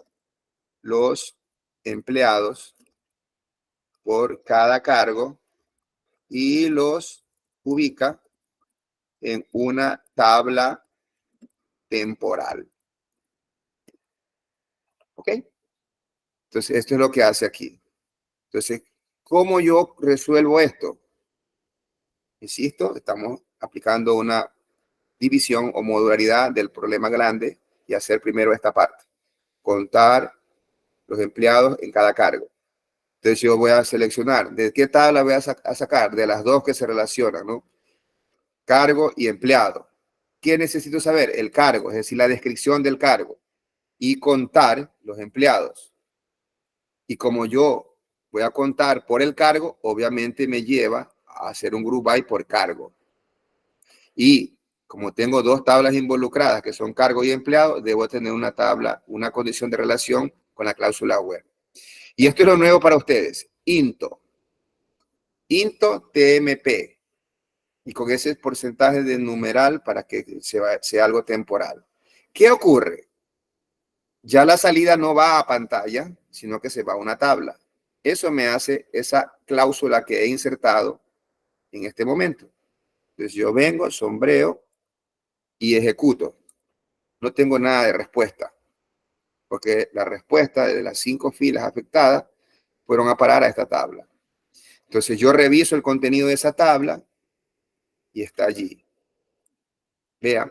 los empleados por cada cargo y los ubica en una tabla temporal. ¿Ok? Entonces esto es lo que hace aquí. Entonces, ¿cómo yo resuelvo esto? Insisto, estamos aplicando una división o modularidad del problema grande y hacer primero esta parte. Contar los empleados en cada cargo. Entonces yo voy a seleccionar, ¿de qué tabla voy a sacar? De las dos que se relacionan, ¿no? Cargo y empleado. ¿Qué necesito saber? El cargo, es decir, la descripción del cargo. Y contar los empleados. Y como yo voy a contar por el cargo, obviamente me lleva a hacer un group by por cargo. Y como tengo dos tablas involucradas, que son cargo y empleado, debo tener una tabla, una condición de relación con la cláusula web. Y esto es lo nuevo para ustedes. Into TMP. Y con ese porcentaje de numeral para que sea algo temporal. ¿Qué ocurre? Ya la salida no va a pantalla, sino que se va a una tabla. Eso me hace esa cláusula que he insertado en este momento. Entonces yo vengo, sombreo y ejecuto. No tengo nada de respuesta, porque la respuesta de las 5 filas afectadas fueron a parar a esta tabla. Entonces yo reviso el contenido de esa tabla y está allí. Vean,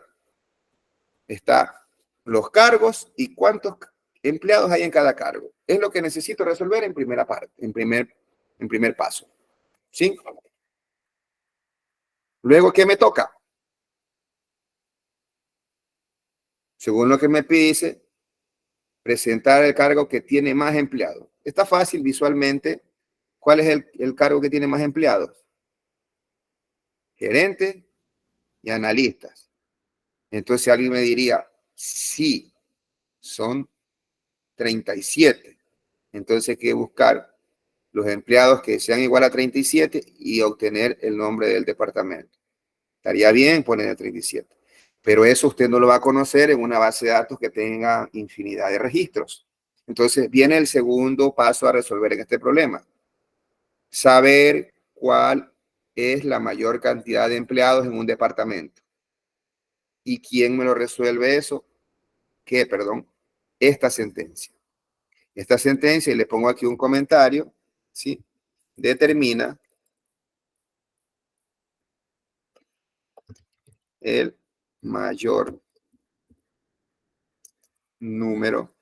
está los cargos y cuántos empleados hay en cada cargo. Es lo que necesito resolver en primera parte, en primer paso. ¿Sí? Luego, ¿qué me toca? Según lo que me dice, presentar el cargo que tiene más empleados. Está fácil visualmente. ¿Cuál es el cargo que tiene más empleados? Gerente y analistas. Entonces alguien me diría, sí, son 37. Entonces hay que buscar los empleados que sean igual a 37 y obtener el nombre del departamento. Estaría bien poner el 37. Pero eso usted no lo va a conocer en una base de datos que tenga infinidad de registros. Entonces viene el segundo paso a resolver en este problema. Saber cuál es la mayor cantidad de empleados en un departamento. ¿Y quién me lo resuelve eso? ¿Qué? Perdón. Esta sentencia. Esta sentencia, y le pongo aquí un comentario, ¿sí? Determina el mayor número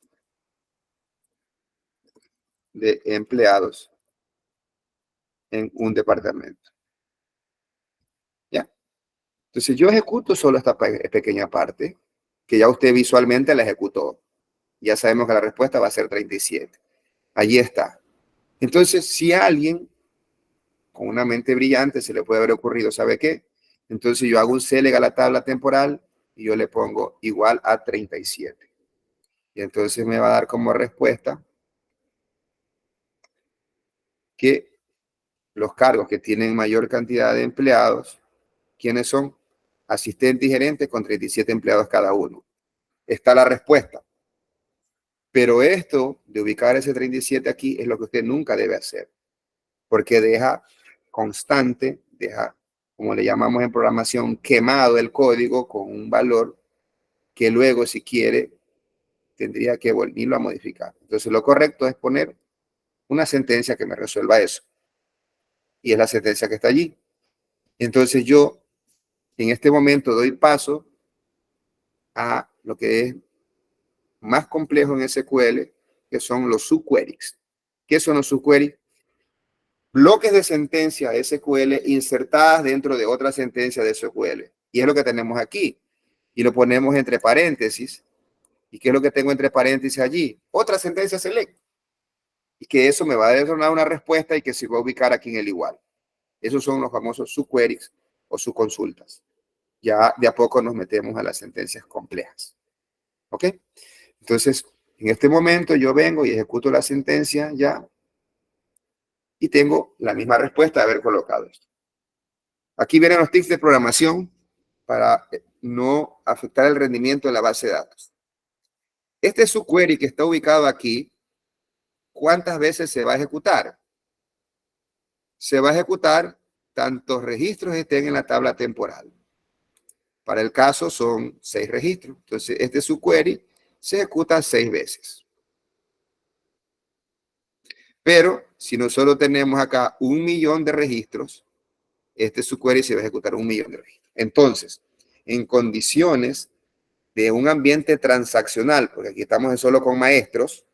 de empleados en un departamento. ¿Ya? Entonces yo ejecuto solo esta pequeña parte, que ya usted visualmente la ejecutó. Ya sabemos que la respuesta va a ser 37. Allí está. Entonces, si a alguien con una mente brillante se le puede haber ocurrido, ¿sabe qué? Entonces yo hago un select a la tabla temporal y yo le pongo igual a 37. Y entonces me va a dar como respuesta que los cargos que tienen mayor cantidad de empleados, ¿quiénes son? Asistente y gerente con 37 empleados cada uno. Está la respuesta. Pero esto de ubicar ese 37 aquí es lo que usted nunca debe hacer, porque deja constante, deja, como le llamamos en programación, quemado el código con un valor que luego, si quiere, tendría que volverlo a modificar. Entonces, lo correcto es poner una sentencia que me resuelva eso. Y es la sentencia que está allí. Entonces, yo en este momento doy paso a lo que es más complejo en SQL, que son los subqueries. ¿Qué son los subqueries? Bloques de sentencia SQL insertadas dentro de otra sentencia de SQL. Y es lo que tenemos aquí. Y lo ponemos entre paréntesis. ¿Y qué es lo que tengo entre paréntesis allí? Otra sentencia select. Y que eso me va a dar una respuesta y que se va a ubicar aquí en el igual. Esos son los famosos subqueries o subconsultas. Ya de a poco nos metemos a las sentencias complejas. ¿Ok? Entonces, en este momento yo vengo y ejecuto la sentencia ya y tengo la misma respuesta de haber colocado esto. Aquí vienen los tips de programación para no afectar el rendimiento de la base de datos. Este subquery que está ubicado aquí, ¿cuántas veces se va a ejecutar? Se va a ejecutar tantos registros estén en la tabla temporal. Para el caso son 6 registros. Entonces, este subquery se ejecuta 6 veces. Pero, si nosotros tenemos acá 1.000.000 de registros, este subquery se va a ejecutar 1.000.000 de registros. Entonces, en condiciones de un ambiente transaccional, porque aquí estamos solo con maestros,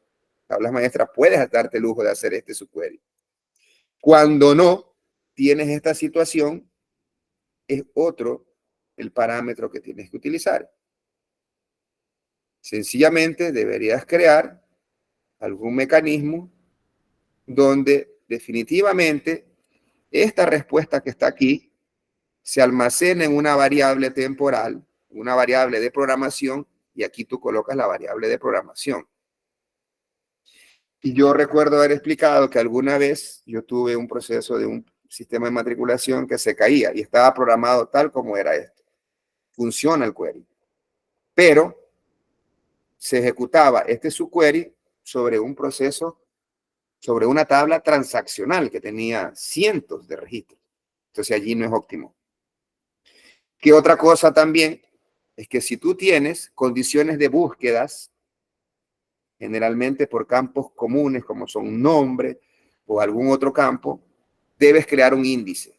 tablas maestras, puedes darte el lujo de hacer este subquery. Cuando no tienes esta situación, es otro el parámetro que tienes que utilizar. Sencillamente deberías crear algún mecanismo donde definitivamente esta respuesta que está aquí se almacena en una variable temporal, una variable de programación, y aquí tú colocas la variable de programación. Y yo recuerdo haber explicado que alguna vez yo tuve un proceso de un sistema de matriculación que se caía y estaba programado tal como era esto. Funciona el query. Pero se ejecutaba este subquery sobre un proceso, sobre una tabla transaccional que tenía cientos de registros. Entonces allí no es óptimo. ¿Qué otra cosa también? Es que si tú tienes condiciones de búsquedas, generalmente por campos comunes como son un nombre o algún otro campo, debes crear un índice.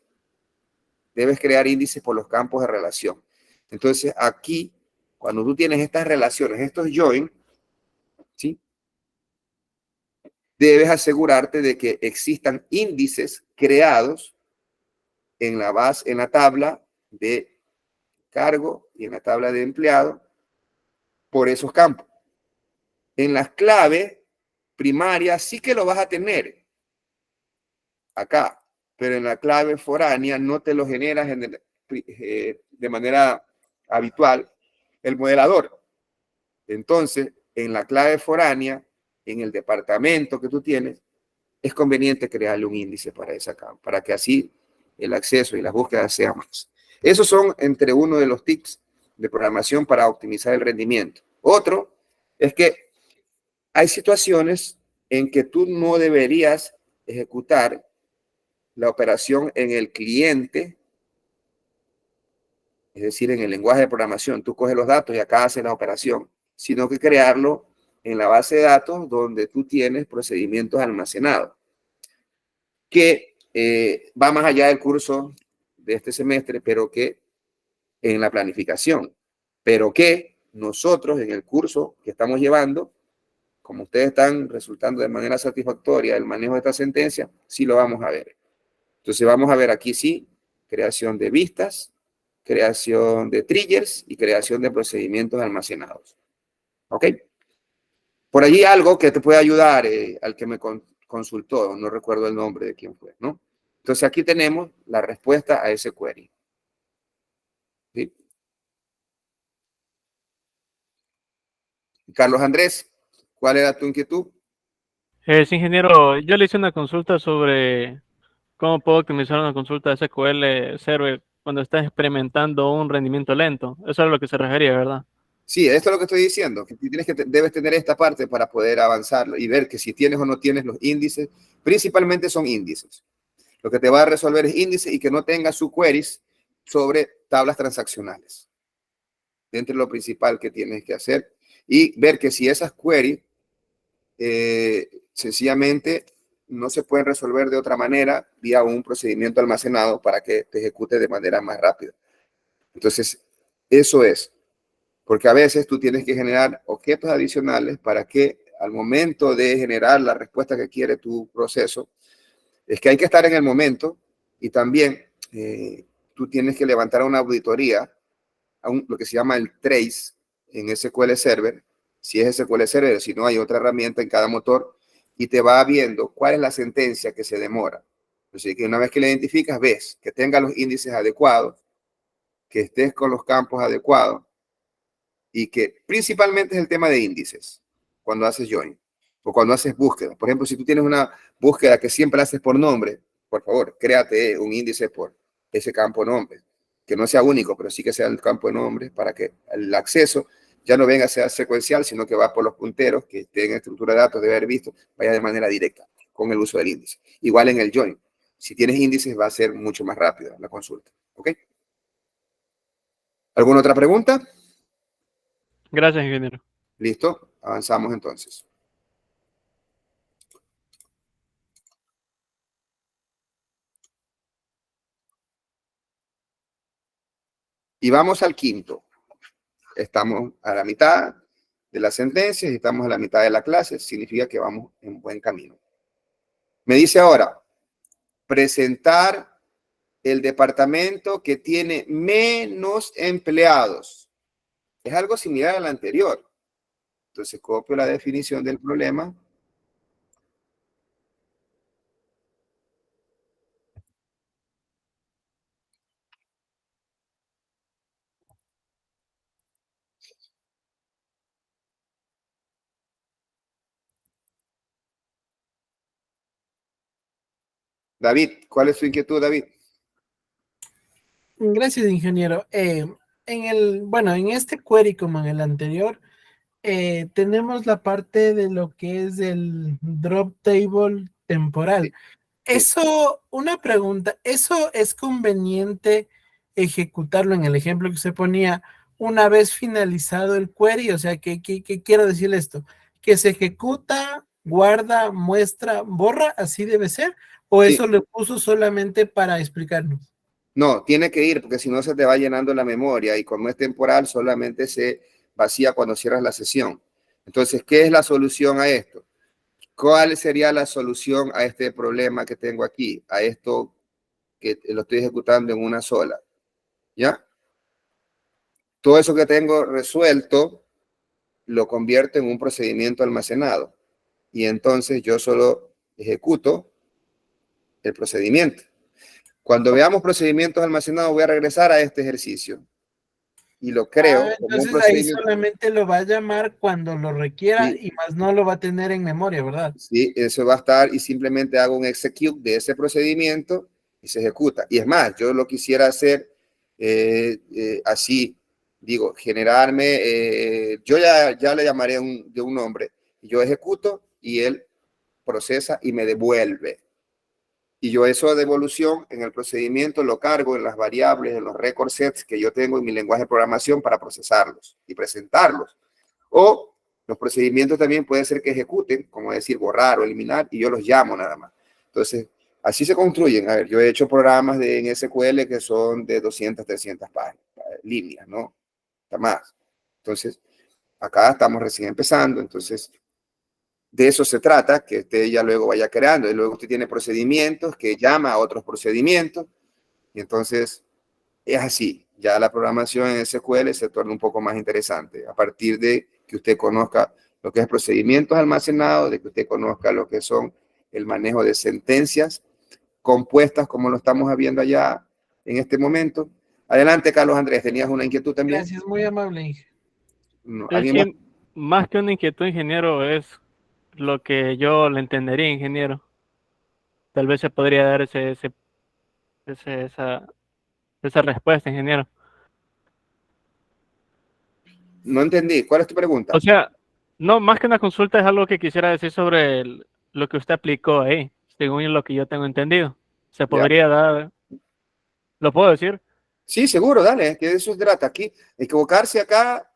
Debes crear índices por los campos de relación. Entonces aquí, cuando tú tienes estas relaciones, estos join, ¿sí? Debes asegurarte de que existan índices creados en la base, en la tabla de cargo y en la tabla de empleado por esos campos. En las claves primarias sí que lo vas a tener acá, pero en la clave foránea no te lo generas de manera habitual el modelador. Entonces, en la clave foránea, en el departamento que tú tienes, es conveniente crearle un índice para esa campo, para que así el acceso y las búsquedas sean más. Esos son entre uno de los tips de programación para optimizar el rendimiento. Otro es que hay situaciones en que tú no deberías ejecutar la operación en el cliente, es decir, en el lenguaje de programación. Tú coges los datos y acá haces la operación, sino que crearlo en la base de datos donde tú tienes procedimientos almacenados, que va más allá del curso de este semestre, pero que en la planificación, pero que nosotros en el curso que estamos llevando, como ustedes están resultando de manera satisfactoria el manejo de esta sentencia, sí lo vamos a ver. Entonces vamos a ver aquí sí, creación de vistas, creación de triggers y creación de procedimientos almacenados. ¿Ok? Por allí algo que te puede ayudar al que me consultó, no recuerdo el nombre de quién fue, ¿no? Entonces aquí tenemos la respuesta a ese query. ¿Sí? Carlos Andrés, ¿cuál era tu inquietud? Sí, ingeniero, yo le hice una consulta sobre cómo puedo optimizar una consulta de SQL Server cuando estás experimentando un rendimiento lento. Eso es a lo que se refería, ¿verdad? Sí, esto es lo que estoy diciendo, que debes tener esta parte para poder avanzar y ver que si tienes o no tienes los índices, principalmente son índices. Lo que te va a resolver es índice y que no tenga subqueries sobre tablas transaccionales. Entre lo principal que tienes que hacer y ver que si esas queries sencillamente no se pueden resolver de otra manera vía un procedimiento almacenado para que te ejecute de manera más rápida. Entonces, eso es. Porque a veces tú tienes que generar objetos adicionales para que al momento de generar la respuesta que quiere tu proceso, es que hay que estar en el momento y también tú tienes que levantar una auditoría, lo que se llama el trace en SQL Server, si es SQL Server, si no hay otra herramienta en cada motor, y te va viendo cuál es la sentencia que se demora. Así que una vez que la identificas, ves que tenga los índices adecuados, que estés con los campos adecuados, y que principalmente es el tema de índices cuando haces join o cuando haces búsqueda. Por ejemplo, si tú tienes una búsqueda que siempre haces por nombre, por favor, créate un índice por ese campo nombre, que no sea único, pero sí que sea el campo de nombre para que el acceso ya no venga a ser secuencial, sino que va por los punteros que estén en estructura de datos, de haber visto, vaya de manera directa con el uso del índice. Igual en el join. Si tienes índices va a ser mucho más rápida la consulta. ¿Ok? ¿Alguna otra pregunta? Gracias, ingeniero. Listo, avanzamos entonces. Y vamos al quinto. Estamos a la mitad de la sentencia y estamos a la mitad de la clase. Significa que vamos en buen camino. Me dice ahora, presentar el departamento que tiene menos empleados. Es algo similar al anterior. Entonces copio la definición del problema. David, ¿cuál es su inquietud, David? Gracias, ingeniero. En este query como en el anterior, tenemos la parte de lo que es el drop table temporal. Eso, una pregunta, ¿eso es conveniente ejecutarlo en el ejemplo que se ponía una vez finalizado el query? O sea, ¿qué quiero decir esto? ¿Que se ejecuta, guarda, muestra, borra? ¿Así debe ser? ¿O Sí. eso lo puso solamente para explicarnos? No, tiene que ir porque si no se te va llenando la memoria y como es temporal solamente se vacía cuando cierras la sesión. Entonces, ¿qué es la solución a esto? ¿Cuál sería la solución a este problema que tengo aquí? A esto que lo estoy ejecutando en una sola. ¿Ya? Todo eso que tengo resuelto lo convierto en un procedimiento almacenado. Y entonces yo solo ejecuto el procedimiento. Cuando veamos procedimientos almacenados, voy a regresar a este ejercicio y lo creo como un Entonces ahí procedimiento. solamente lo va a llamar cuando lo requiera Sí. y más no lo va a tener en memoria, ¿verdad? Sí, eso va a estar y simplemente hago un execute de ese procedimiento y se ejecuta. Y es más, yo lo quisiera hacer así, digo, generarme, yo ya le llamaré de un nombre, yo ejecuto y él procesa y me devuelve. Y yo eso de devolución en el procedimiento lo cargo en las variables, en los record sets que yo tengo en mi lenguaje de programación para procesarlos y presentarlos. O los procedimientos también puede ser que ejecuten, como decir borrar o eliminar, y yo los llamo nada más. Entonces, así se construyen. A ver, yo he hecho programas en SQL que son de 200, 300 páginas, líneas, ¿no? Está más. Entonces, acá estamos recién empezando, entonces de eso se trata, que usted ya luego vaya creando, y luego usted tiene procedimientos que llama a otros procedimientos, y entonces es así, ya la programación en SQL se torna un poco más interesante, a partir de que usted conozca lo que es procedimientos almacenados, de que usted conozca lo que son el manejo de sentencias compuestas, como lo estamos viendo allá en este momento. Adelante, Carlos Andrés, ¿tenías una inquietud también? Gracias, muy amable, Inge. No, Es ¿alguien que más? más que una inquietud, ingeniero, es lo que yo le entendería, ingeniero. Tal vez se podría dar esa respuesta, ingeniero. No entendí, ¿cuál es tu O pregunta? sea, no, más que una consulta es algo que quisiera decir sobre lo que usted aplicó ahí, según lo que yo tengo entendido. Se ¿Ya? podría dar, ¿lo puedo decir? Sí, seguro, dale, que de eso se trata. Aquí, equivocarse acá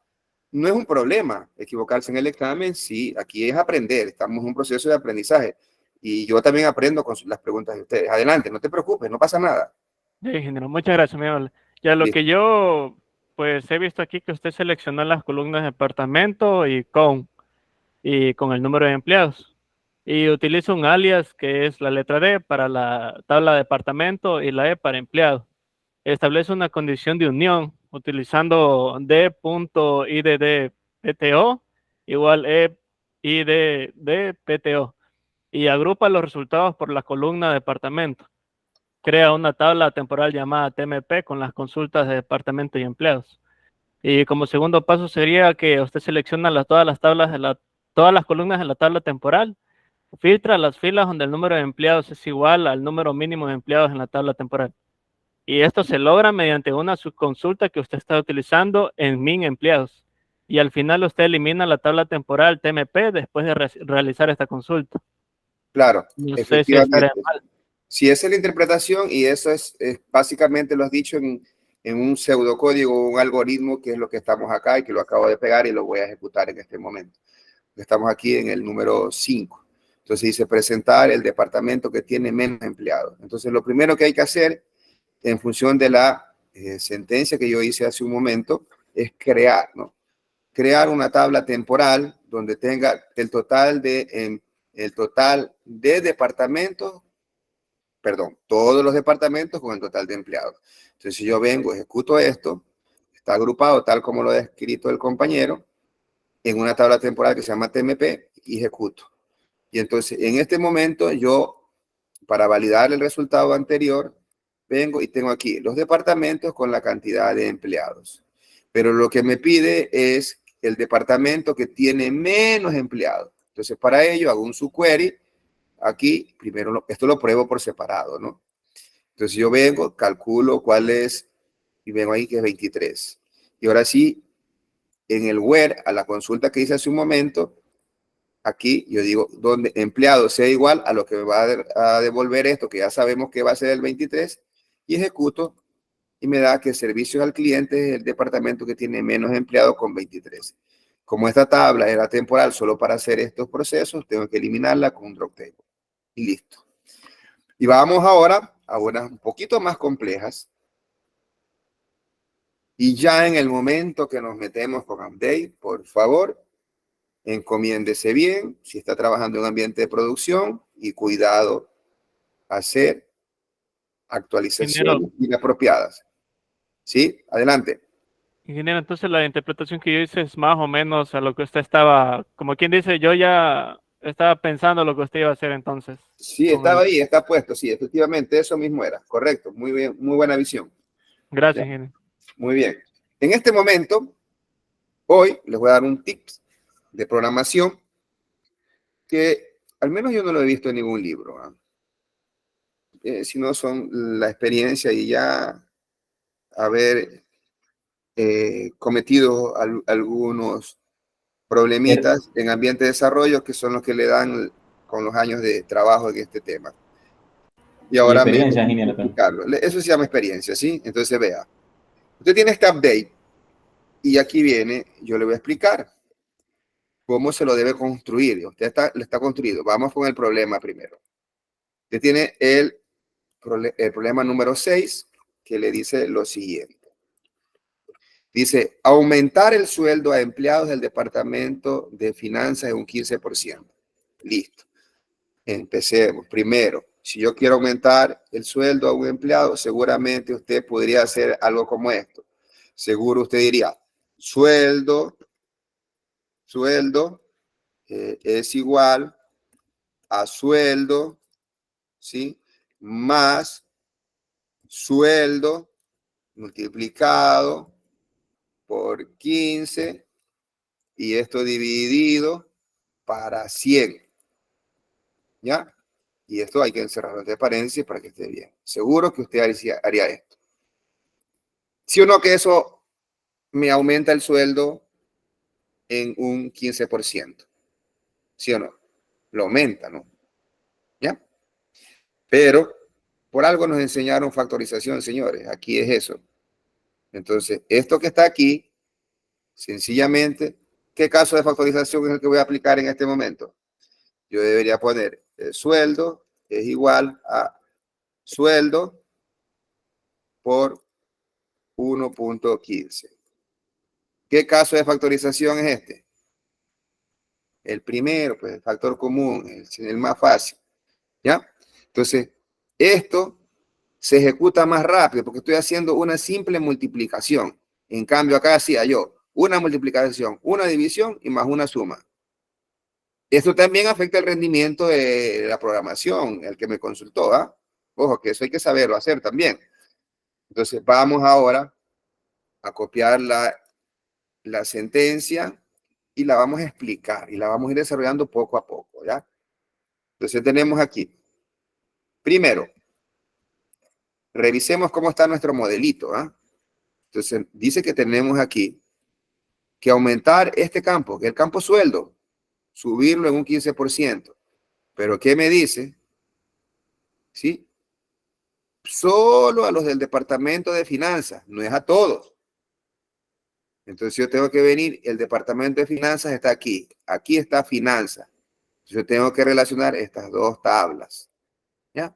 no es un problema. Equivocarse en el examen, sí, aquí es aprender. Estamos en un proceso de aprendizaje. Y yo también aprendo con las preguntas de ustedes. Adelante, no te preocupes, no pasa nada. Sí, ingeniero, muchas gracias, mi amable. Ya lo Listo. que yo, pues he visto aquí que usted seleccionó las columnas departamento y con el número de empleados. Y utiliza un alias que es la letra D para la tabla de departamento y la E para empleado. Establece una condición de unión utilizando D.IDD.PTO igual E.IDD.PTO y agrupa los resultados por la columna departamento. Crea una tabla temporal llamada TMP con las consultas de departamento y empleados. Y como segundo paso sería que usted selecciona todas las todas las columnas de la tabla temporal, filtra las filas donde el número de empleados es igual al número mínimo de empleados en la tabla temporal. Y esto se logra mediante una subconsulta que usted está utilizando en min empleados. Y al final usted elimina la tabla temporal TMP después de realizar esta consulta. Claro, No sé si estaré efectivamente. mal. Si esa es la interpretación y eso es básicamente lo has dicho en un pseudocódigo, un algoritmo, que es lo que estamos acá y que lo acabo de pegar y lo voy a ejecutar en este momento. Estamos aquí en el número 5. Entonces dice presentar el departamento que tiene menos empleados. Entonces lo primero que hay que hacer en función de la sentencia que yo hice hace un momento es crear, ¿no? Crear una tabla temporal donde tenga el total de departamentos, perdón, todos los departamentos con el total de empleados. Entonces, si yo vengo, ejecuto esto, está agrupado tal como lo ha escrito el compañero, en una tabla temporal que se llama TMP, y ejecuto. Y entonces, en este momento, yo, para validar el resultado anterior, vengo y tengo aquí los departamentos con la cantidad de empleados. Pero lo que me pide es el departamento que tiene menos empleados. Entonces, para ello, hago un subquery. Aquí, primero, esto lo pruebo por separado, ¿no? Entonces, yo vengo, calculo cuál es, y vengo ahí que es 23. Y ahora sí, en el where, a la consulta que hice hace un momento, aquí yo digo, donde empleado sea igual a lo que me va a devolver esto, que ya sabemos que va a ser el 23, y ejecuto, y me da que servicios al cliente es el departamento que tiene menos empleados con 23. Como esta tabla era temporal solo para hacer estos procesos, tengo que eliminarla con un drop table. Y listo. Y vamos ahora a unas un poquito más complejas. Y ya en el momento que nos metemos con update, por favor, encomiéndese bien si está trabajando en un ambiente de producción y cuidado hacer actualizaciones Ingeniero, inapropiadas. ¿Sí? Adelante. entonces la interpretación que yo hice es más o menos a lo que usted estaba, como quien dice, yo ya estaba pensando lo que usted iba a hacer entonces. Sí, estaba ahí, está puesto. Sí, efectivamente, eso mismo era. Correcto. Muy bien, muy buena visión. Gracias, ¿Ya? ingeniero. Muy bien. En este momento, hoy les voy a dar un tips de programación que al menos yo no lo he visto en ningún libro, ¿eh? Si no son la experiencia y ya haber cometido algunos problemitas en ambiente de desarrollo que son los que le dan con los años de trabajo en este tema. Y ahora me experiencia, ingeniero. explicarlo. Eso se llama experiencia, ¿sí? Entonces vea, usted tiene este update y aquí viene, yo le voy a explicar cómo se lo debe construir. Usted le está construido. Vamos con el problema primero. Usted tiene el problema número 6 que le dice lo siguiente. Dice, aumentar el sueldo a empleados del Departamento de Finanzas en un 15%. Listo. Empecemos. Primero, si yo quiero aumentar el sueldo a un empleado, seguramente usted podría hacer algo como esto. Seguro usted diría, sueldo es igual a sueldo, ¿sí? Más sueldo multiplicado por 15 y esto dividido para 100. ¿Ya? Y esto hay que encerrarlo entre paréntesis para que esté bien. Seguro que usted haría esto. ¿Sí o no que eso me aumenta el sueldo en un 15%? ¿Sí o no? Lo aumenta, ¿no? ¿Ya? Pero por algo nos enseñaron factorización, señores. Aquí es eso. Entonces, esto que está aquí, sencillamente, ¿qué caso de factorización es el que voy a aplicar en este momento? Yo debería poner el sueldo es igual a sueldo por 1.15. ¿Qué caso de factorización es este? El primero, pues el factor común, el más fácil. ¿Ya? Entonces, esto se ejecuta más rápido porque estoy haciendo una simple multiplicación. En cambio, acá hacía yo una multiplicación, una división y más una suma. Esto también afecta el rendimiento de la programación, el que me consultó, ¿ah? Ojo, que eso hay que saberlo hacer también. Entonces, vamos ahora a copiar la sentencia y la vamos a explicar y la vamos a ir desarrollando poco a poco, ¿ya? Entonces, tenemos aquí. Primero, revisemos cómo está nuestro modelito, ¿ah? Entonces, dice que tenemos aquí que aumentar este campo, que es el campo sueldo, subirlo en un 15%. Pero, ¿qué me dice? ¿Sí? Solo a los del Departamento de Finanzas, no es a todos. Entonces, yo tengo que venir, el Departamento de Finanzas está aquí. Aquí está Finanzas. Yo tengo que relacionar estas dos tablas. ¿Ya?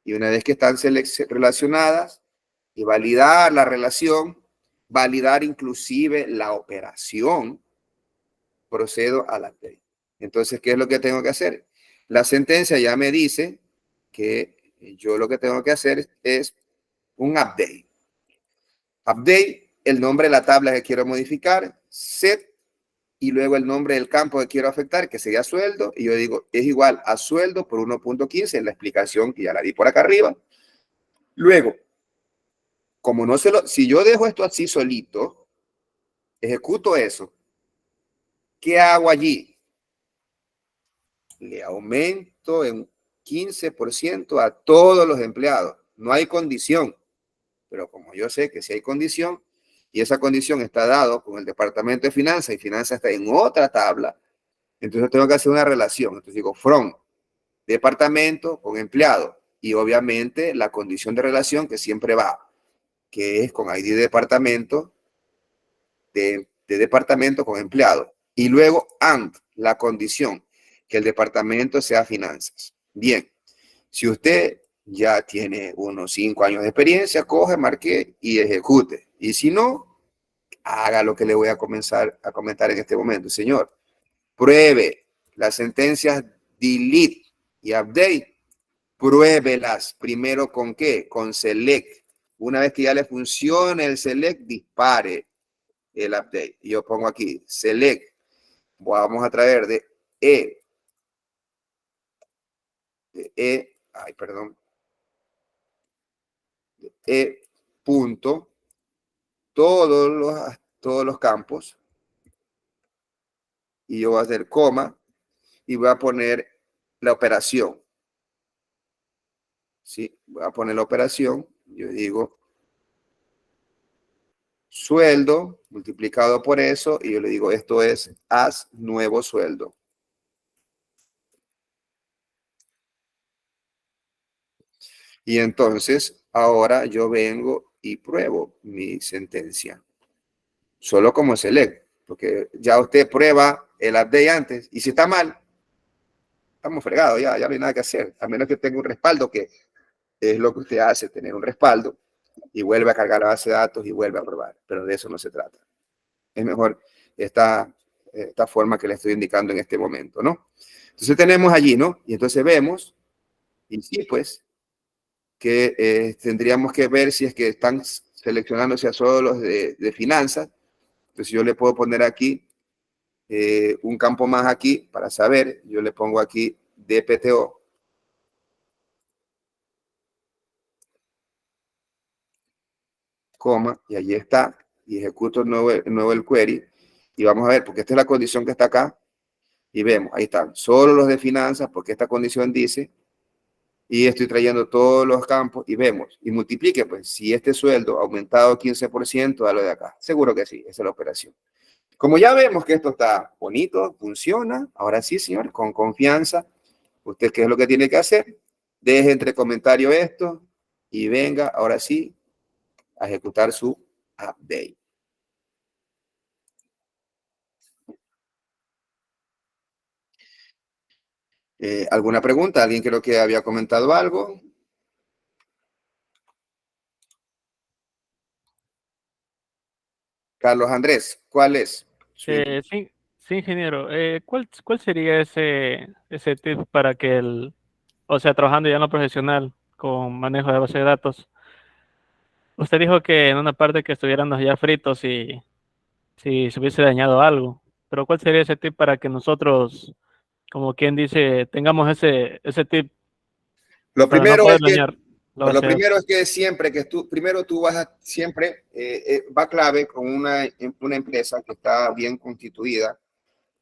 Y una vez que están relacionadas y validar la relación, validar inclusive la operación, procedo a la ley. Entonces, ¿qué es lo que tengo que hacer? La sentencia ya me dice que yo lo que tengo que hacer es un update. Update, el nombre de la tabla que quiero modificar, set, y luego el nombre del campo que quiero afectar, que sería sueldo, y yo digo, es igual a sueldo por 1.15, en la explicación que ya la di por acá arriba. Luego, como no se lo, si yo dejo esto así solito, ejecuto eso, ¿qué hago allí? Le aumento en 15% a todos los empleados. No hay condición, pero como yo sé que sí hay condición, y esa condición está dado con el Departamento de Finanzas, y Finanzas está en otra tabla, entonces tengo que hacer una relación. Entonces digo, from, departamento con empleado, y obviamente la condición de relación que siempre va, que es con ID de departamento, de departamento con empleado. Y luego AND, la condición, que el departamento sea finanzas. Bien, si usted ya tiene unos 5 años de experiencia, coge, marque y ejecute. Y si no, haga lo que le voy a comenzar a comentar en este momento. Señor, pruebe las sentencias delete y update. Pruébelas primero con ¿qué? Con select. Una vez que ya le funcione el select, dispare el update. Y yo pongo aquí select. Vamos a traer de punto todos los campos, y yo voy a hacer coma y voy a poner la operación. ¿Sí? Voy a poner la operación. Yo digo sueldo multiplicado por eso, y yo le digo, esto es haz nuevo sueldo. Y entonces, ahora yo vengo y pruebo mi sentencia. Solo como select, porque ya usted prueba el update antes, y si está mal, estamos fregados, ya no hay nada que hacer, a menos que tenga un respaldo, que es lo que usted hace, tener un respaldo, y vuelve a cargar la base de datos y vuelve a probar, pero de eso no se trata. Es mejor esta forma que le estoy indicando en este momento, ¿no? Entonces tenemos allí, ¿no? Y entonces vemos, y sí, pues, que tendríamos que ver si es que están seleccionándose a solo los de finanzas. Entonces yo le puedo poner aquí un campo más aquí para saber. Yo le pongo aquí DPTO. Coma, y allí está. Y ejecuto nuevo el query. Y vamos a ver, porque esta es la condición que está acá. Y vemos, ahí están, solo los de finanzas, porque esta condición dice, y estoy trayendo todos los campos, y vemos, y multiplique, pues, si este sueldo ha aumentado 15%, a lo de acá. Seguro que sí, esa es la operación. Como ya vemos que esto está bonito, funciona, ahora sí, señor, con confianza, ¿usted qué es lo que tiene que hacer? Deje entre comentarios esto, y venga, ahora sí, a ejecutar su update. ¿Alguna pregunta? ¿Alguien creo que había comentado algo? Carlos Andrés, ¿cuál es? Sí, sí, ingeniero. ¿Cuál sería ese tip para que o sea, trabajando ya en lo profesional con manejo de base de datos? Usted dijo que en una parte que estuviéramos ya fritos y si se hubiese dañado algo, pero ¿cuál sería ese tip para que nosotros, como quien dice, tengamos ese tip Lo para no primero poder es que dañar la base de datos? siempre que primero tú vas a, siempre va clave con una empresa que está bien constituida,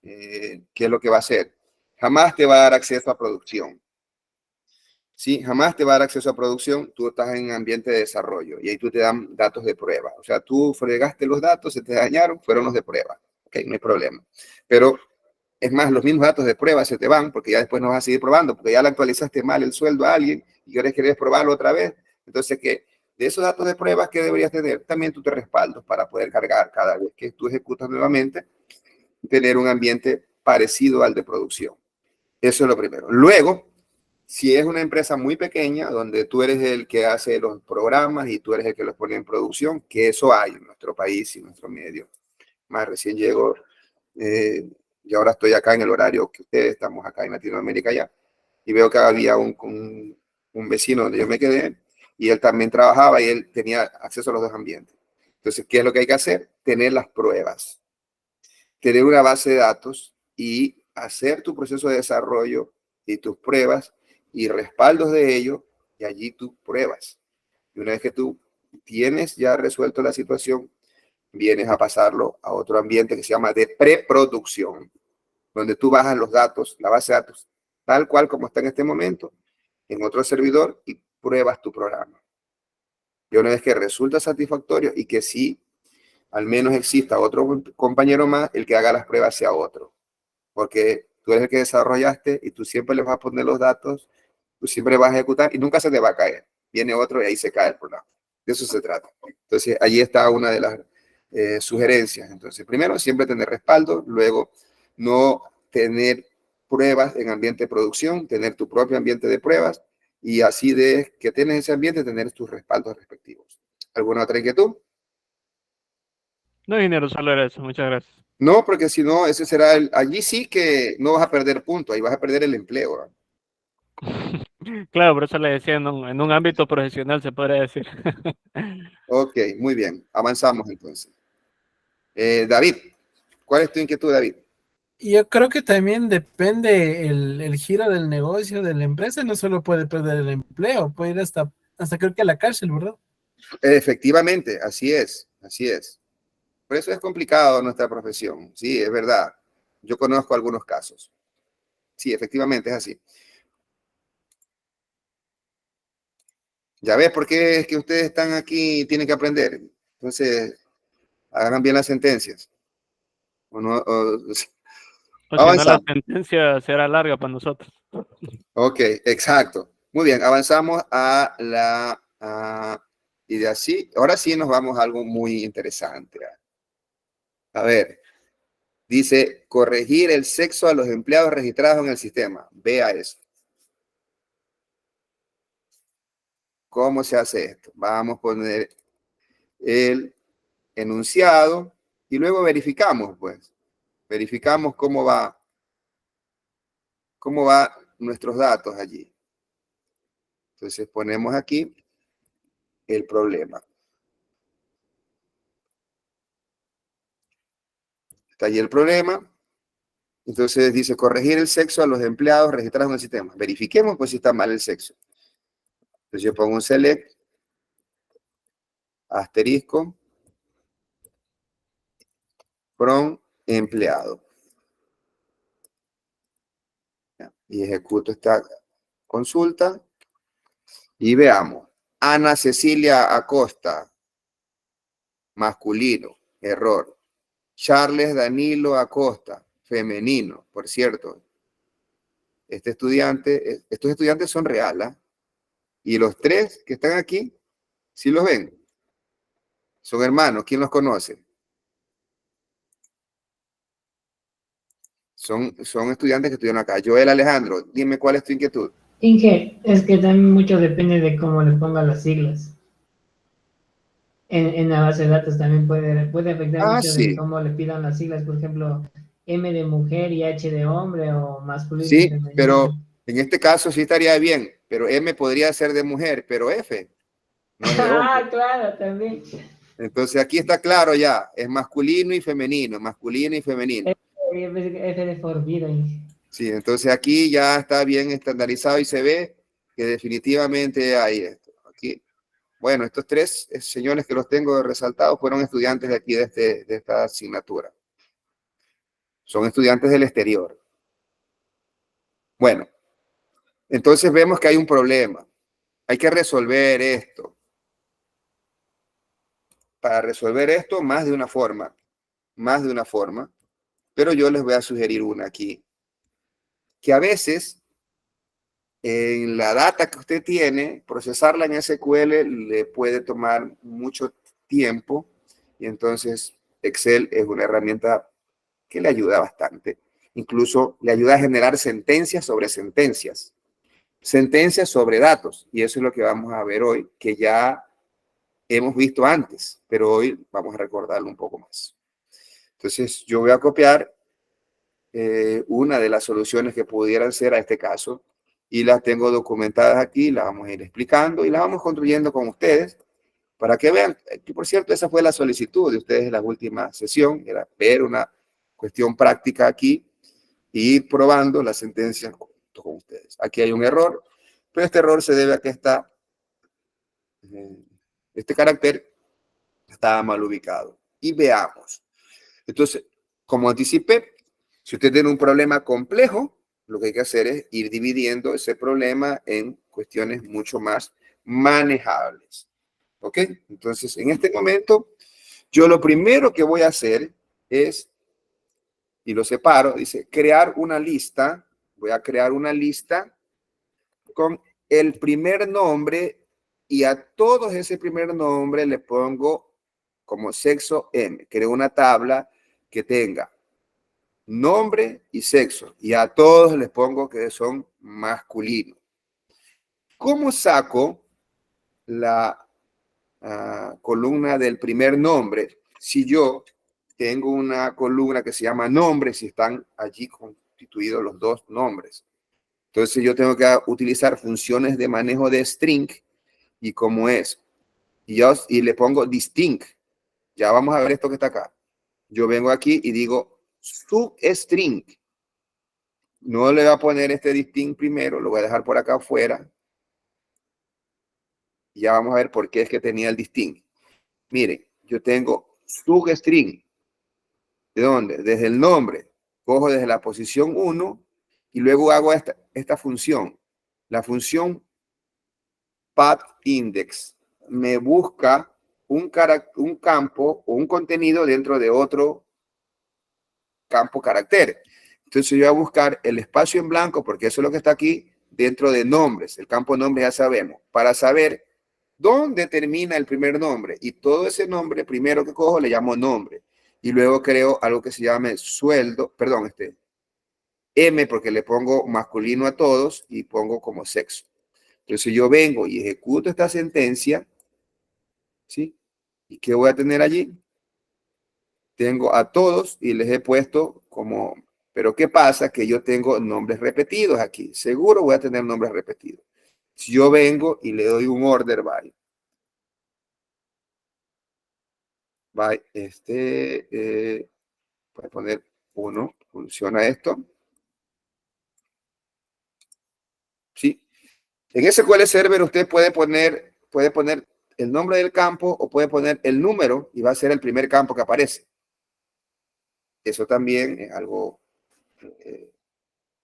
¿qué es lo que va a hacer? Jamás te va a dar acceso a producción. Sí, jamás te va a dar acceso a producción, tú estás en ambiente de desarrollo y ahí tú te dan datos de prueba. O sea, tú fregaste los datos, se te dañaron, fueron los de prueba. Ok, no hay problema. Pero es más, los mismos datos de prueba se te van porque ya después no vas a seguir probando, porque ya le actualizaste mal el sueldo a alguien y ahora querés probarlo otra vez. Entonces, ¿qué? De esos datos de pruebas que deberías tener, también tú te respaldas para poder cargar cada vez que tú ejecutas nuevamente, tener un ambiente parecido al de producción. Eso es lo primero. Luego, si es una empresa muy pequeña, donde tú eres el que hace los programas y tú eres el que los pone en producción, que eso hay en nuestro país y en nuestro medio. Más recién llego, y ahora estoy acá en el horario que ustedes, estamos acá en Latinoamérica ya, y veo que había un vecino donde yo me quedé, y él también trabajaba y él tenía acceso a los dos ambientes. Entonces, ¿qué es lo que hay que hacer? Tener las pruebas, tener una base de datos y hacer tu proceso de desarrollo y tus pruebas y respaldos de ello, y allí tú pruebas. Y una vez que tú tienes ya resuelto la situación, vienes a pasarlo a otro ambiente que se llama de preproducción, donde tú bajas los datos, la base de datos, tal cual como está en este momento, en otro servidor y pruebas tu programa. Y una vez que resulta satisfactorio y que sí, al menos exista otro compañero más, el que haga las pruebas sea otro. Porque tú eres el que desarrollaste y tú siempre le vas a poner los datos, tú siempre vas a ejecutar y nunca se te va a caer. Viene otro y ahí se cae el programa. De eso se trata. Entonces, allí está una de las sugerencias. Entonces, primero, siempre tener respaldo, luego, no tener pruebas en ambiente de producción, tener tu propio ambiente de pruebas y así de que tienes ese ambiente, tener tus respaldos respectivos. ¿Alguna otra inquietud? No, ingeniero, solo era eso. Muchas gracias. No, porque si no, ese será allí sí que no vas a perder puntos, ahí vas a perder el empleo, ¿verdad? Claro, por eso le decía en un ámbito profesional, se podría decir. Ok, muy bien, avanzamos entonces. David, ¿cuál es tu inquietud, David? Yo creo que también depende el giro del negocio de la empresa, no solo puede perder el empleo, puede ir hasta creo que a la cárcel, ¿verdad? Efectivamente, así es, así es. Por eso es complicado nuestra profesión, sí, es verdad. Yo conozco algunos casos. Sí, efectivamente es así. Ya ves por qué es que ustedes están aquí y tienen que aprender. Entonces, Hagan bien las sentencias. O no, O si no, la avanzamos. sentencia será larga para nosotros. Ok, exacto. Muy bien, avanzamos a y de así, ahora sí nos vamos a algo muy interesante. A ver, dice, corregir el sexo a los empleados registrados en el sistema. Vea eso. ¿Cómo se hace esto? Vamos a poner el enunciado y luego verificamos, pues. Verificamos cómo va nuestros datos allí. Entonces ponemos aquí el problema. Está allí el problema. Entonces dice corregir el sexo a los empleados registrados en el sistema. Verifiquemos pues si está mal el sexo. Entonces yo pongo un select, asterisco, from empleado. Y ejecuto esta consulta. Y veamos. Ana Cecilia Acosta, masculino, error. Charles Danilo Acosta, femenino, por cierto. Estos estudiantes son reales. Y los tres que están aquí, ¿sí los ven? Son hermanos, ¿quién los conoce? Son estudiantes que estudian acá. Joel Alejandro, dime cuál es tu inquietud. Inge, es que también mucho depende de cómo le pongan las siglas. En la base de datos también puede afectar mucho de Sí. cómo le pidan las siglas, por ejemplo, M de mujer y H de hombre o masculino. Sí, pero en este caso sí estaría bien, pero M podría ser de mujer, pero F no es de hombre. Ah, claro, también. Entonces aquí está claro ya, es masculino y femenino, masculino y femenino. F de forbido, Inge. Sí, entonces aquí ya está bien estandarizado y se ve que definitivamente hay esto. Aquí, bueno, estos tres señores que los tengo resaltados fueron estudiantes de aquí de esta asignatura. Son estudiantes del exterior. Bueno, entonces vemos que hay un problema. Hay que resolver esto. Para resolver esto, más de una forma, pero yo les voy a sugerir una aquí, que a veces en la data que usted tiene, procesarla en SQL le puede tomar mucho tiempo y entonces Excel es una herramienta que le ayuda bastante. Incluso le ayuda a generar sentencias sobre sentencias, sentencias sobre datos, y eso es lo que vamos a ver hoy, que ya hemos visto antes, pero hoy vamos a recordarlo un poco más. Entonces, yo voy a copiar una de las soluciones que pudieran ser a este caso y las tengo documentadas aquí, las vamos a ir explicando y las vamos construyendo con ustedes para que vean, que por cierto, esa fue la solicitud de ustedes en la última sesión, era ver una cuestión práctica aquí y ir probando la sentencia con ustedes. Aquí hay un error, pero este error se debe a que este carácter estaba mal ubicado. Y veamos. Entonces, como anticipé, si usted tiene un problema complejo, lo que hay que hacer es ir dividiendo ese problema en cuestiones mucho más manejables. ¿Ok? Entonces, en este momento, yo lo primero que voy a hacer es, y lo separo, dice, crear una lista. Voy a crear una lista con el primer nombre y a todos ese primer nombre le pongo como sexo M. Creo una tabla que tenga nombre y sexo y a todos les pongo que son masculinos. ¿Cómo saco la columna del primer nombre? Si yo tengo una columna que se llama nombres y están allí constituidos los dos nombres. Entonces yo tengo que utilizar funciones de manejo de string y como es. Y le pongo distinct. Ya vamos a ver esto que está acá. Yo vengo aquí y digo substring. No le voy a poner este distinct primero, lo voy a dejar por acá afuera. Y ya vamos a ver por qué es que tenía el distinct. Miren, yo tengo substring. ¿De dónde? Desde el nombre. Cojo desde la posición 1 y luego hago esta función. La función path index me busca un campo o un contenido dentro de otro campo carácter. Entonces yo voy a buscar el espacio en blanco, porque eso es lo que está aquí dentro de nombres. El campo nombre ya sabemos, para saber dónde termina el primer nombre. Y todo ese nombre primero que cojo le llamo nombre. Y luego creo algo que se llame sueldo, perdón, M, porque le pongo masculino a todos y pongo como sexo. Entonces yo vengo y ejecuto esta sentencia, ¿sí? ¿Y qué voy a tener allí? Tengo a todos y les he puesto como, pero ¿qué pasa? Que yo tengo nombres repetidos aquí. Seguro voy a tener nombres repetidos. Si yo vengo y le doy un order by, voy a poner 1, funciona esto. ¿Sí? En SQL Server usted puede poner el nombre del campo o puede poner el número y va a ser el primer campo que aparece. Eso también es algo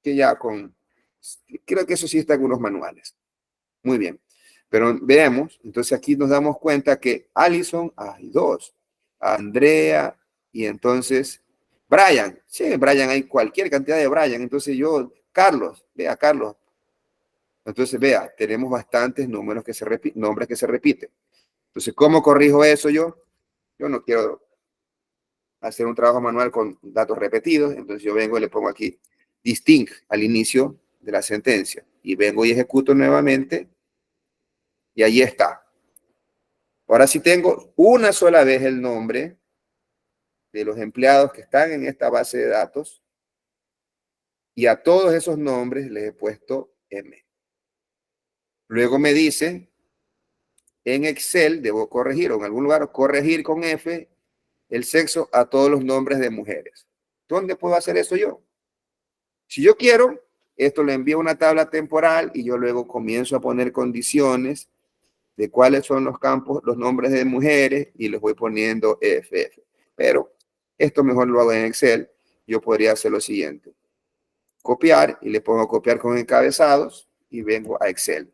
que ya creo que eso sí está en algunos manuales. Muy bien. Pero veamos, entonces aquí nos damos cuenta que Allison hay 2, Andrea y entonces Brian. Sí, Brian hay cualquier cantidad de Brian. Entonces Carlos, vea, Carlos. Entonces vea, tenemos bastantes nombres que se repiten. Entonces, ¿cómo corrijo eso yo? Yo no quiero hacer un trabajo manual con datos repetidos, entonces yo vengo y le pongo aquí distinct al inicio de la sentencia y vengo y ejecuto nuevamente y ahí está. Ahora sí tengo una sola vez el nombre de los empleados que están en esta base de datos y a todos esos nombres les he puesto M. Luego me dice, en Excel debo corregir o en algún lugar corregir con F el sexo a todos los nombres de mujeres. ¿Dónde puedo hacer eso yo? Si yo quiero, esto le envío a una tabla temporal y yo luego comienzo a poner condiciones de cuáles son los campos, los nombres de mujeres y les voy poniendo EFF. Pero esto mejor lo hago en Excel. Yo podría hacer lo siguiente. Copiar y le pongo copiar con encabezados y vengo a Excel.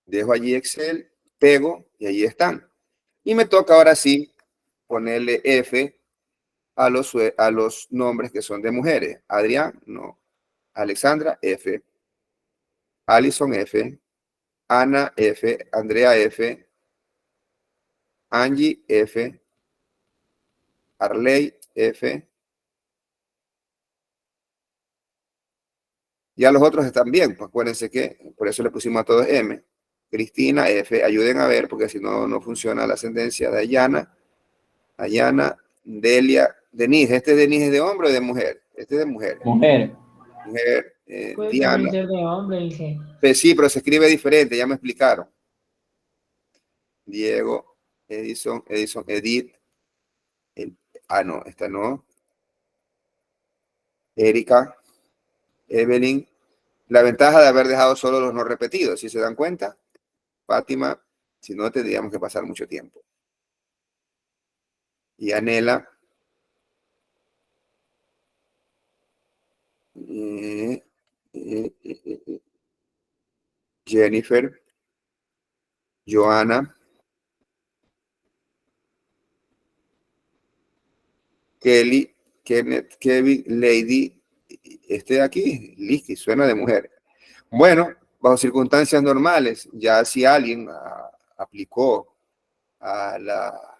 Dejo allí Excel, pego y allí están. Y me toca ahora sí ponerle F a los nombres que son de mujeres. Adrián, no. Alexandra, F. Allison, F. Ana, F. Andrea, F. Angie, F. Arley, F. Ya los otros están bien, pues acuérdense que por eso le pusimos a todos M. Cristina, F. Ayuden a ver, porque si no, no funciona la ascendencia de Ayana, Delia, Denise. ¿Este Denise es de hombre o de mujer? Este es de mujer. Mujer. Mujer, Puede Diana. también ser de hombre, Inge. Pues sí, pero se escribe diferente, ya me explicaron. Diego, Edison, Edith. No, esta no. Erika, Evelyn. La ventaja de haber dejado solo los no repetidos, si se dan cuenta. Fátima, si no tendríamos que pasar mucho tiempo. Y Anela. Jennifer. Joana. Kelly, Kenneth, Kevin, Lady. Este de aquí, Licky, suena de mujer. Bueno, bajo circunstancias normales, ya si alguien aplicó a la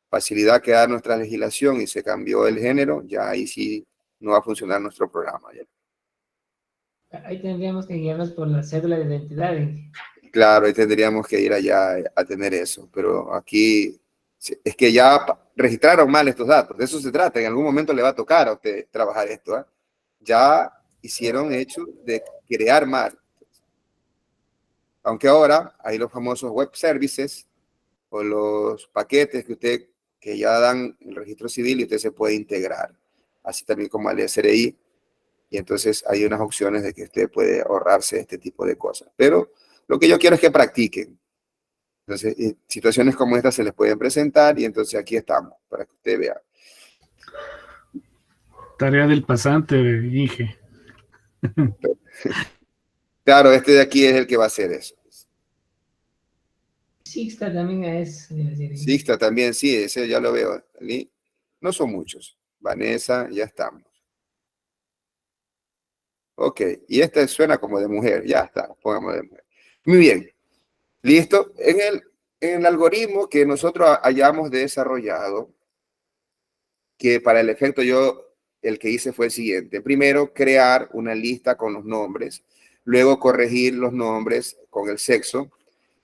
facilidad que da nuestra legislación y se cambió el género, ya ahí sí no va a funcionar nuestro programa. Ahí tendríamos que guiarnos por la cédula de identidad, Inge. Claro, ahí tendríamos que ir allá a tener eso, pero aquí es que ya registraron mal estos datos, de eso se trata, en algún momento le va a tocar a usted trabajar esto, ¿eh? Ya hicieron hecho de crear mal. Aunque ahora hay los famosos web services o los paquetes que ya dan el registro civil y usted se puede integrar, así también como al SRI, y entonces hay unas opciones de que usted puede ahorrarse este tipo de cosas. Pero lo que yo quiero es que practiquen. Entonces, situaciones como esta se les pueden presentar y entonces aquí estamos, para que usted vea. Tarea del pasante, Inge. Claro, este de aquí es el que va a hacer eso. Sixta también es. Sixta también, sí, ese ya lo veo. No son muchos. Vanessa, ya estamos. Ok, y este suena como de mujer, ya está, pongamos de mujer. Muy bien, listo. En el algoritmo que nosotros hayamos desarrollado, que para el efecto el que hice fue el siguiente. Primero, crear una lista con los nombres, luego corregir los nombres con el sexo,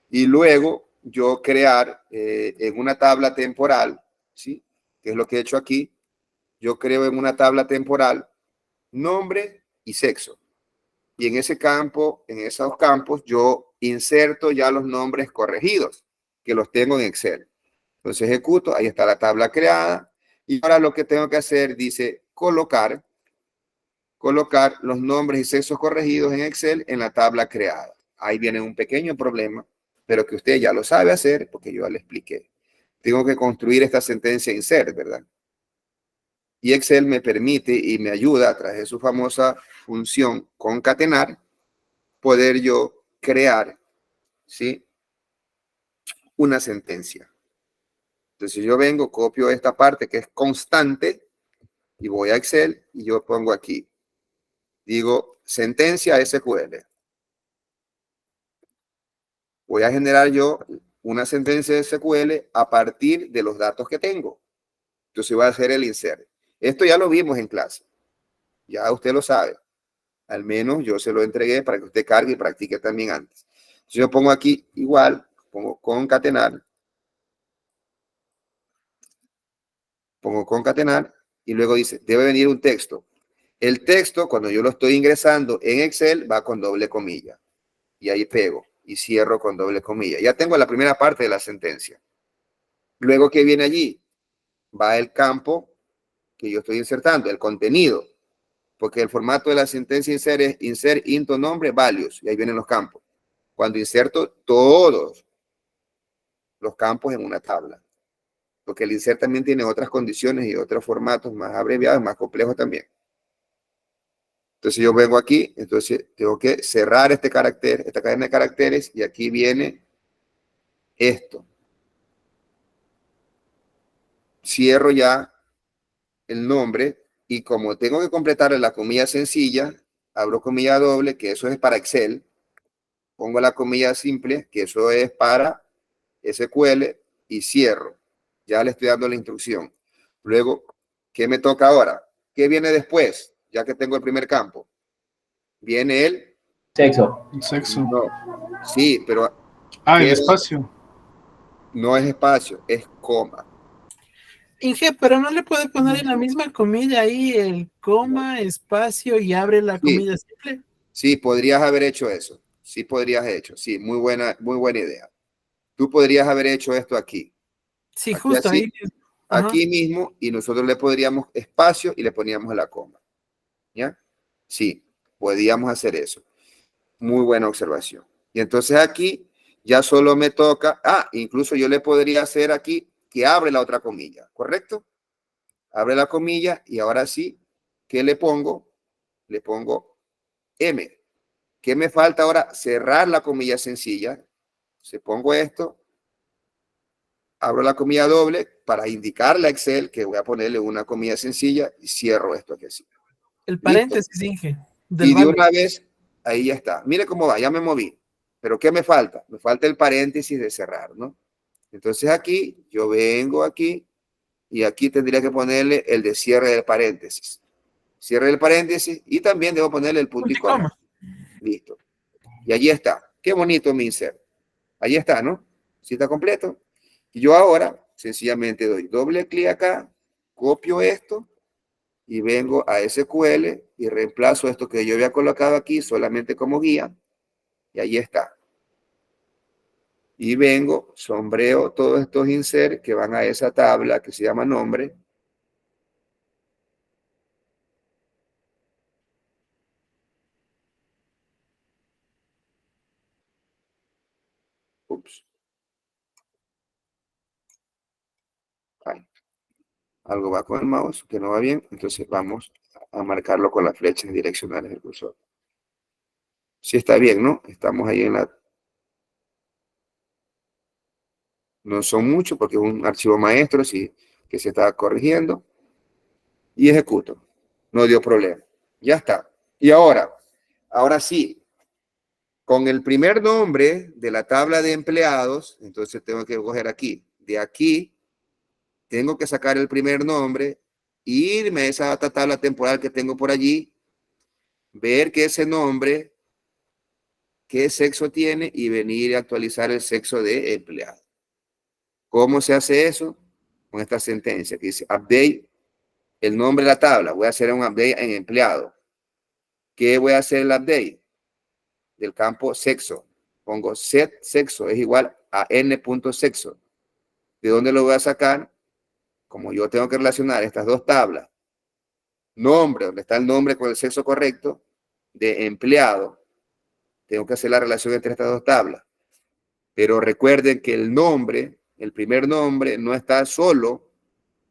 y luego yo crear en una tabla temporal, ¿sí? Que es lo que he hecho aquí. Yo creo en una tabla temporal nombre y sexo. Y en ese campo, en esos campos, yo inserto ya los nombres corregidos, que los tengo en Excel. Entonces ejecuto, ahí está la tabla creada. Y ahora lo que tengo que hacer, dice colocar los nombres y sexos corregidos en Excel en la tabla creada. Ahí viene un pequeño problema, pero que usted ya lo sabe hacer porque yo ya le expliqué. Tengo que construir esta sentencia insert, ¿verdad? Y Excel me permite y me ayuda a través de su famosa función concatenar, poder yo crear, ¿sí? Una sentencia. Entonces yo vengo, copio esta parte que es constante y voy a Excel y yo pongo aquí. Digo, sentencia SQL. Voy a generar yo una sentencia SQL a partir de los datos que tengo. Entonces voy a hacer el insert. Esto ya lo vimos en clase. Ya usted lo sabe. Al menos yo se lo entregué para que usted cargue y practique también antes. Si yo pongo aquí igual, pongo concatenar y luego dice, debe venir un texto. El texto, cuando yo lo estoy ingresando en Excel, va con doble comilla. Y ahí pego y cierro con doble comilla. Ya tengo la primera parte de la sentencia. Luego, ¿qué viene allí? Va el campo que yo estoy insertando, el contenido. Porque el formato de la sentencia insert es insert into nombre values. Y ahí vienen los campos. Cuando inserto todos los campos en una tabla. Porque el insert también tiene otras condiciones y otros formatos más abreviados, más complejos también. Entonces yo vengo aquí, entonces tengo que cerrar este carácter, esta cadena de caracteres, y aquí viene esto. Cierro ya el nombre, y como tengo que completar la comilla sencilla, abro comilla doble, que eso es para Excel, pongo la comilla simple, que eso es para SQL, y cierro. Ya le estoy dando la instrucción. Luego, ¿qué me toca ahora? ¿Qué viene después? Ya que tengo el primer campo. Viene el Sexo. Sexo. no. Sí, pero Ah, el ¿qué? espacio. No es espacio, es coma. Inge, pero no le puede poner en la misma comilla ahí el coma, espacio y abre la Sí, comilla simple. sí, podrías haber hecho eso. Sí, podrías haber hecho. Sí, muy buena idea. Tú podrías haber hecho esto aquí. Sí, Aquí justo así, ahí. Ajá. aquí mismo, y nosotros le podríamos espacio y le poníamos la coma. ¿Ya? Sí, podíamos hacer eso. Muy buena observación. Y entonces aquí ya solo me toca, incluso yo le podría hacer aquí que abre la otra comilla, ¿correcto? Abre la comilla y ahora sí, ¿qué le pongo? Le pongo M. ¿Qué me falta ahora? Cerrar la comilla sencilla. Se pongo esto, abro la comilla doble para indicarle a Excel que voy a ponerle una comilla sencilla y cierro esto aquí así. El ¿Listo? paréntesis, Inge. Del Y de value. una vez, ahí ya está. Mire cómo va, ya me moví. Pero ¿qué me falta? Me falta el paréntesis de cerrar, ¿no? Entonces aquí, yo vengo aquí y aquí tendría que ponerle el de cierre del paréntesis. Cierre del paréntesis y también debo ponerle el punto y coma. Listo. Y allí está. Qué bonito mi insert. Ahí está, ¿no? ¿Sí está completo? Y yo ahora sencillamente doy doble clic acá, copio esto y vengo a SQL y reemplazo esto que yo había colocado aquí solamente como guía y ahí está. Y vengo, sombreo todos estos insert que van a esa tabla que se llama nombre. Ups. Ay. Algo va con el mouse que no va bien, entonces vamos a marcarlo con las flechas direccionales del cursor. Sí está bien, ¿no? Estamos ahí en la... No son muchos porque es un archivo maestro sí, que se está corrigiendo. Y ejecuto. No dio problema. Ya está. Y ahora sí, con el primer nombre de la tabla de empleados, entonces tengo que coger aquí. De aquí, tengo que sacar el primer nombre, irme a esa otra tabla temporal que tengo por allí, ver que ese nombre, qué sexo tiene y venir a actualizar el sexo de empleado. ¿Cómo se hace eso? Con esta sentencia que dice update el nombre de la tabla. Voy a hacer un update en empleado. ¿Qué voy a hacer el update? Del campo sexo. Pongo set sexo es igual a n.sexo. ¿De dónde lo voy a sacar? Como yo tengo que relacionar estas dos tablas, nombre, donde está el nombre con el sexo correcto, de empleado, tengo que hacer la relación entre estas dos tablas. Pero recuerden que el nombre, el primer nombre, no está solo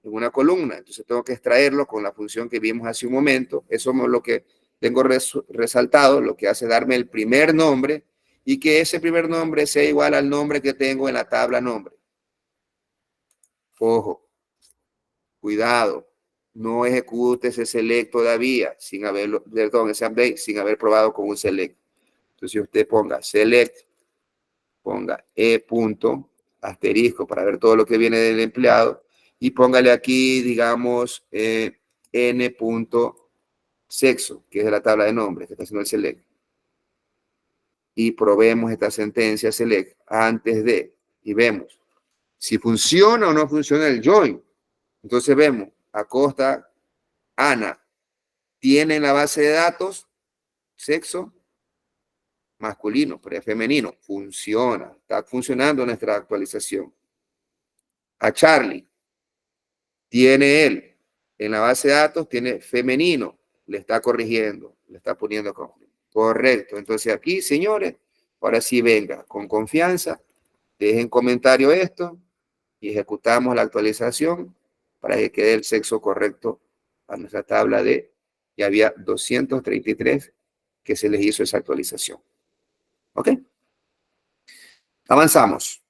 en una columna. Entonces tengo que extraerlo con la función que vimos hace un momento. Eso es lo que tengo resaltado, lo que hace darme el primer nombre y que ese primer nombre sea igual al nombre que tengo en la tabla nombre. Ojo, cuidado, no ejecute ese select todavía sin haberlo, perdón, ese update sin haber probado con un select. Entonces si usted ponga select, ponga punto, asterisco para ver todo lo que viene del empleado y póngale aquí, digamos, n.sexo, que es de la tabla de nombres que está haciendo el select. Y probemos esta sentencia select antes de, y vemos si funciona o no funciona el join. Entonces vemos, Acosta, Ana, tiene en la base de datos sexo masculino, pero es femenino. Funciona, está funcionando nuestra actualización. A Charlie, tiene él en la base de datos, tiene femenino, le está corrigiendo, le está poniendo correcto. Entonces aquí, señores, ahora sí venga, con confianza, dejen comentario esto y ejecutamos la actualización para que quede el sexo correcto a nuestra tabla de, ya había 233 que se les hizo esa actualización. ¿Ok? Avanzamos.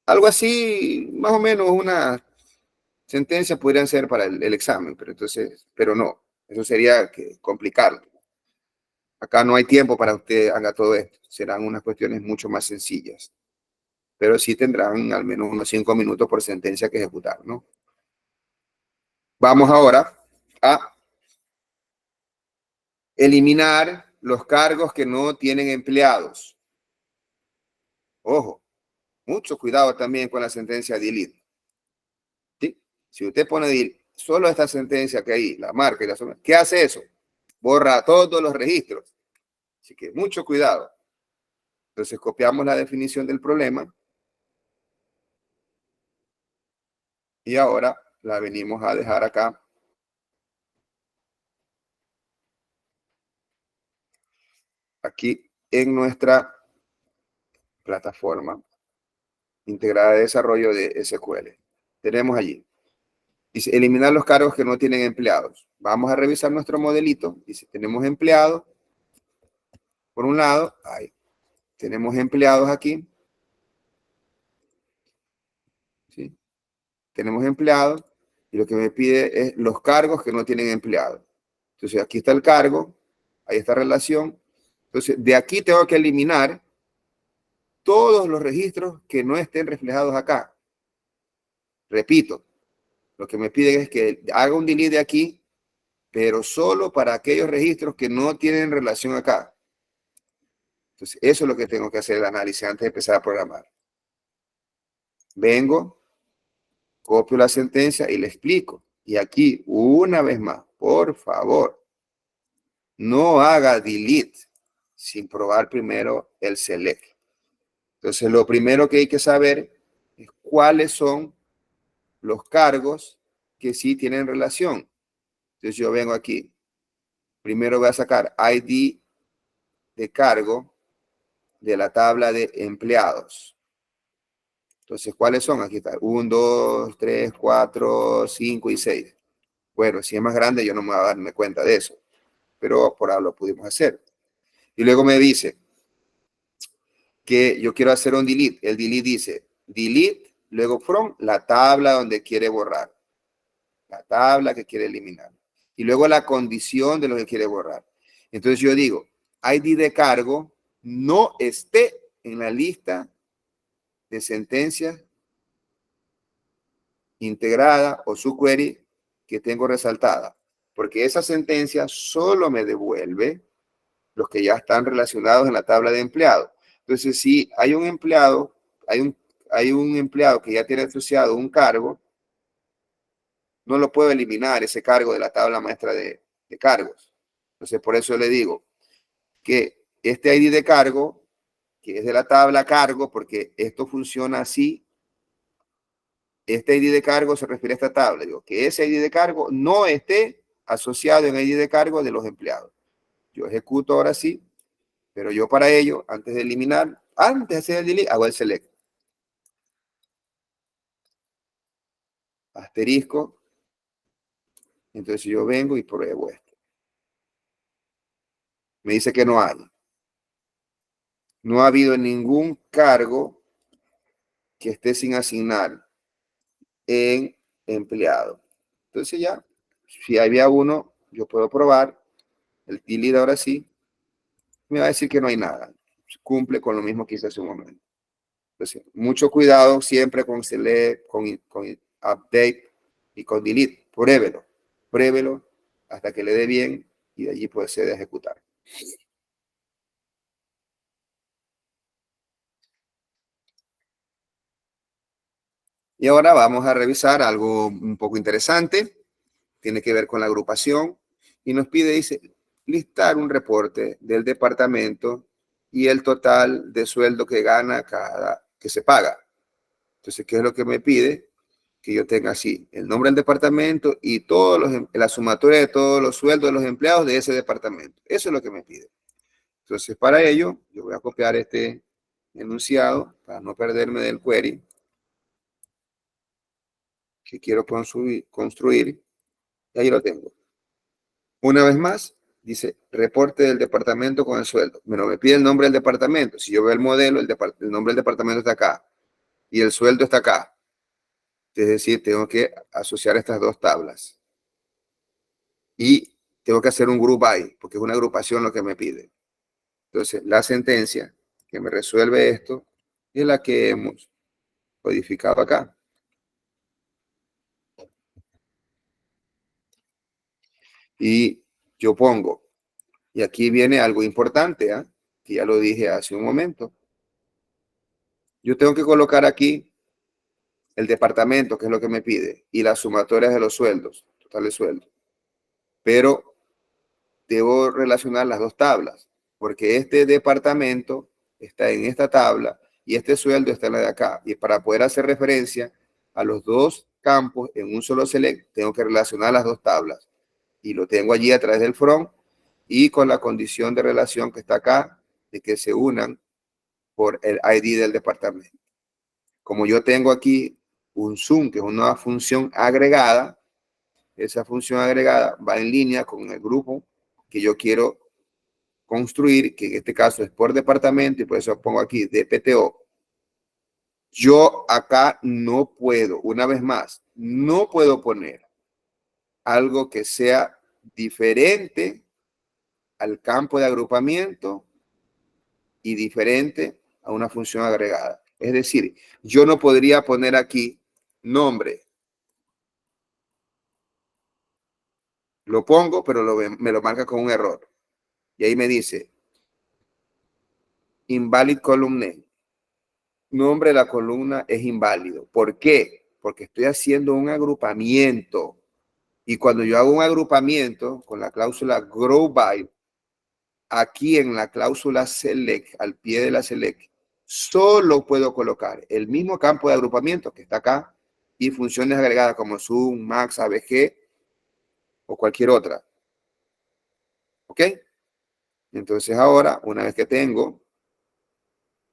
Algo así, más o menos una sentencia podrían ser para el examen, pero no, eso sería complicarlo. Acá no hay tiempo para que usted haga todo esto, serán unas cuestiones mucho más sencillas, pero sí tendrán al menos unos 5 minutos por sentencia que ejecutar, ¿no? Vamos ahora a eliminar los cargos que no tienen empleados. Ojo, mucho cuidado también con la sentencia delete. ¿Sí? Si usted pone solo esta sentencia que ahí, la marca y la zona, ¿qué hace eso? Borra todos los registros. Así que mucho cuidado. Entonces copiamos la definición del problema y ahora la venimos a dejar acá. Aquí en nuestra plataforma integrada de desarrollo de SQL. Tenemos allí. Dice, eliminar los cargos que no tienen empleados. Vamos a revisar nuestro modelito. Dice, tenemos empleados. Por un lado, ahí. Tenemos empleados aquí. ¿Sí? Tenemos empleados. Y lo que me pide es los cargos que no tienen empleados. Entonces, aquí está el cargo. Ahí está relación. Entonces, de aquí tengo que eliminar todos los registros que no estén reflejados acá. Repito, lo que me piden es que haga un delete de aquí, pero solo para aquellos registros que no tienen relación acá. Entonces, eso es lo que tengo que hacer el análisis antes de empezar a programar. Vengo, copio la sentencia y le explico. Y aquí, una vez más, por favor, no haga delete sin probar primero el select. Entonces, lo primero que hay que saber es cuáles son los cargos que sí tienen relación. Entonces, yo vengo aquí. Primero voy a sacar ID de cargo de la tabla de empleados. Entonces, ¿cuáles son? Aquí está. 1, 2, 3, 4, 5 y 6. Bueno, si es más grande, yo no me voy a darme cuenta de eso. Pero por ahora lo pudimos hacer. Y luego me dice que yo quiero hacer un delete. El delete dice delete, luego from, la tabla donde quiere borrar. La tabla que quiere eliminar. Y luego la condición de lo que quiere borrar. Entonces yo digo, ID de cargo no esté en la lista de sentencias integrada o su query que tengo resaltada. Porque esa sentencia solo me devuelve los que ya están relacionados en la tabla de empleado. Entonces, si hay un empleado, hay un empleado que ya tiene asociado un cargo, no lo puedo eliminar ese cargo de la tabla maestra de cargos. Entonces, por eso le digo que este ID de cargo, que es de la tabla cargo, porque esto funciona así, este ID de cargo se refiere a esta tabla. Digo, que ese ID de cargo no esté asociado en ID de cargo de los empleados. Yo ejecuto ahora sí, pero yo para ello, antes de eliminar, antes de hacer el delete, hago el select. Asterisco. Entonces yo vengo y pruebo esto. Me dice que no hay. No ha habido ningún cargo que esté sin asignar en empleado. Entonces ya, si había uno, yo puedo probar. El delete ahora sí. Me va a decir que no hay nada. Cumple con lo mismo que hice hace un momento. Entonces, mucho cuidado siempre con select, con update y con delete. Pruébelo. Pruébelo hasta que le dé bien y de allí procede a ejecutar. Y ahora vamos a revisar algo un poco interesante. Tiene que ver con la agrupación y nos pide, dice, listar un reporte del departamento y el total de sueldo que gana que se paga. Entonces, ¿qué es lo que me pide? Que yo tenga así el nombre del departamento y la sumatoria de todos los sueldos de los empleados de ese departamento. Eso es lo que me pide. Entonces, para ello, yo voy a copiar este enunciado para no perderme del query que quiero construir y ahí lo tengo. Una vez más, dice reporte del departamento con el sueldo. Bueno, me pide el nombre del departamento. Si yo veo el modelo, el nombre del departamento está acá y el sueldo está acá. Es decir, tengo que asociar estas dos tablas. Y tengo que hacer un group by, porque es una agrupación lo que me pide. Entonces, la sentencia que me resuelve esto es la que hemos codificado acá. Y yo pongo, y aquí viene algo importante, ¿eh? Que ya lo dije hace un momento. Yo tengo que colocar aquí el departamento, que es lo que me pide, y las sumatorias de los sueldos, total de sueldo. Pero debo relacionar las dos tablas, porque este departamento está en esta tabla y este sueldo está en la de acá. Y para poder hacer referencia a los dos campos en un solo select, tengo que relacionar las dos tablas. Y lo tengo allí a través del from y con la condición de relación que está acá, de que se unan por el ID del departamento. Como yo tengo aquí un zoom, que es una función agregada, esa función agregada va en línea con el grupo que yo quiero construir, que en este caso es por departamento, y por eso pongo aquí DPTO. Yo acá no puedo, una vez más, no puedo poner algo que sea diferente al campo de agrupamiento y diferente a una función agregada. Es decir, yo no podría poner aquí nombre. Lo pongo, pero me lo marca con un error. Y ahí me dice, invalid column name. Nombre de la columna es inválido. ¿Por qué? Porque estoy haciendo un agrupamiento. Y cuando yo hago un agrupamiento con la cláusula grow by, aquí en la cláusula select, al pie de la select, solo puedo colocar el mismo campo de agrupamiento que está acá y funciones agregadas como zoom, max, abg o cualquier otra. ¿Ok? Entonces ahora, una vez que tengo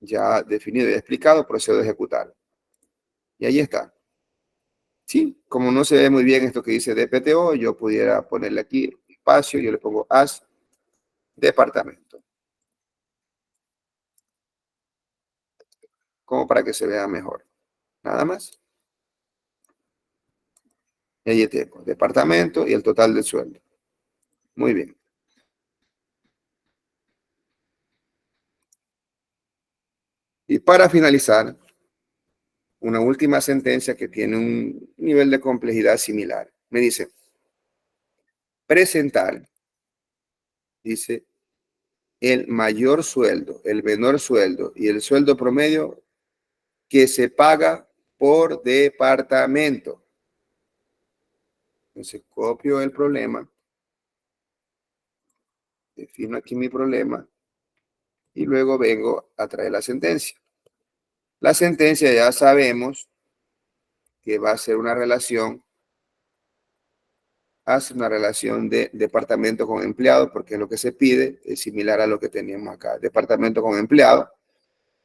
ya definido y explicado, procedo a ejecutar. Y ahí está. Sí, como no se ve muy bien esto que dice DPTO, yo pudiera ponerle aquí espacio, yo le pongo as departamento, como para que se vea mejor. Nada más. Y ahí tengo departamento y el total del sueldo. Muy bien. Y para finalizar, una última sentencia que tiene un nivel de complejidad similar. Me dice, presentar, dice, el mayor sueldo, el menor sueldo y el sueldo promedio que se paga por departamento. Entonces copio el problema, defino aquí mi problema y luego vengo a traer la sentencia. La sentencia ya sabemos que va a ser una relación, hace una relación de departamento con empleado, porque lo que se pide es similar a lo que teníamos acá, departamento con empleado,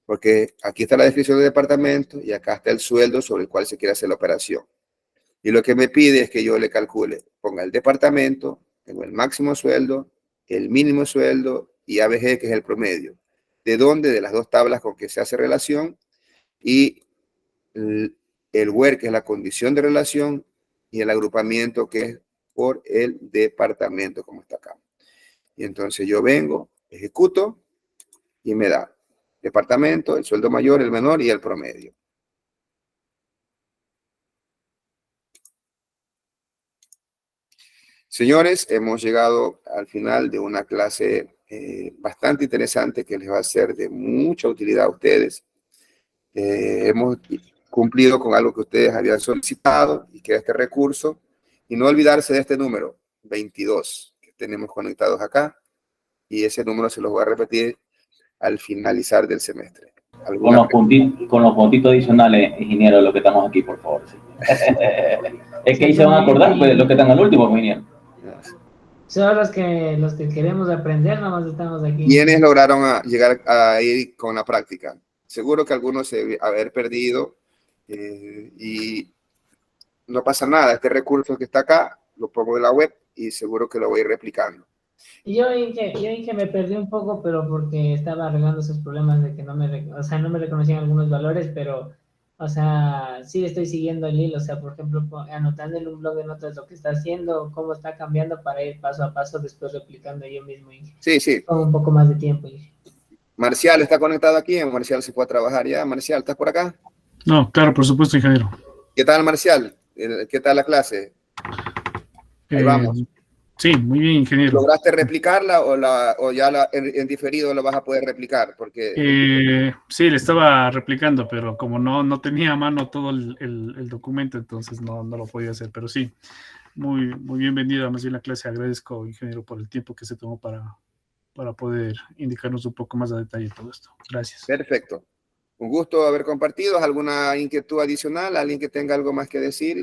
porque aquí está la descripción del departamento y acá está el sueldo sobre el cual se quiere hacer la operación. Y lo que me pide es que yo le calcule, ponga el departamento, tengo el máximo sueldo, el mínimo sueldo y ABG, que es el promedio. ¿De dónde? De las dos tablas con que se hace relación y el where, que es la condición de relación, y el agrupamiento, que es por el departamento, como está acá. Y entonces yo vengo, ejecuto y me da departamento, el sueldo mayor, el menor y el promedio. Señores, hemos llegado al final de una clase bastante interesante que les va a ser de mucha utilidad a ustedes. Hemos cumplido con algo que ustedes habían solicitado y que es este recurso. Y no olvidarse de este número, 22, que tenemos conectados acá. Y ese número se los voy a repetir al finalizar del semestre. Con los puntitos adicionales, ingeniero, lo que estamos aquí, por favor. Sí. Es que ahí se van a acordar, pues, los que están al último, ingeniero. Son los que queremos aprender, nomás estamos aquí. ¿Quiénes lograron llegar a ir con la práctica? Seguro que algunos se haber perdido y no pasa nada. Este recurso que está acá lo pongo en la web y seguro que lo voy a ir replicando. Y yo, Inge, me perdí un poco, pero porque estaba arreglando esos problemas de que no me reconocían algunos valores, pero, o sea, sí estoy siguiendo el hilo, o sea, por ejemplo, anotando en un blog de notas lo que está haciendo, cómo está cambiando para ir paso a paso, después replicando yo mismo, Inge. Sí, sí. Con un poco más de tiempo, Inge. Marcial está conectado aquí. Marcial se fue a trabajar ya. Marcial, ¿estás por acá? No, claro, por supuesto, ingeniero. ¿Qué tal, Marcial? ¿Qué tal la clase? Ahí vamos. Sí, muy bien, ingeniero. ¿Lograste replicarla o ya en diferido lo vas a poder replicar? Porque sí, le estaba replicando, pero como no tenía a mano todo el documento, entonces no lo podía hacer. Pero sí, muy bienvenido a más bien la clase. Agradezco, ingeniero, por el tiempo que se tomó para poder indicarnos un poco más a detalle todo esto. Gracias. Perfecto. Un gusto haber compartido. ¿Alguna inquietud adicional? ¿Alguien que tenga algo más que decir?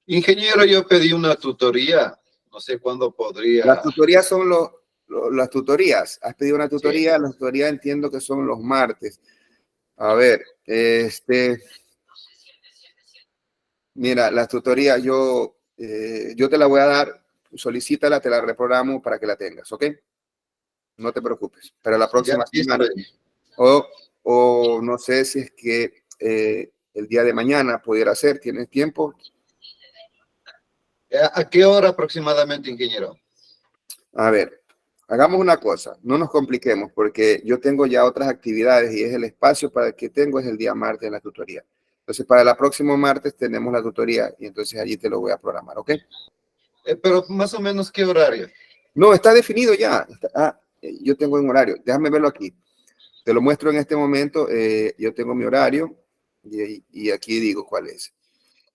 Ingeniero, yo pedí una tutoría. No sé cuándo podría. Las tutorías son las tutorías. ¿Has pedido una tutoría? Sí. Las tutorías entiendo que son los martes. A ver, mira, las tutorías yo te la voy a dar. Solicítala, te la reprogramo para que la tengas, ¿ok? No te preocupes. Pero la próxima semana. O no sé si es que el día de mañana pudiera ser. ¿Tienes tiempo? ¿A qué hora aproximadamente, ingeniero? A ver, hagamos una cosa. No nos compliquemos porque yo tengo ya otras actividades y es el espacio para el que tengo es el día martes en la tutoría. Entonces, para el próximo martes tenemos la tutoría y entonces allí te lo voy a programar, ¿ok? Pero más o menos, ¿qué horario? No, está definido ya. Yo tengo un horario. Déjame verlo aquí. Te lo muestro en este momento. Yo tengo mi horario y aquí digo cuál es.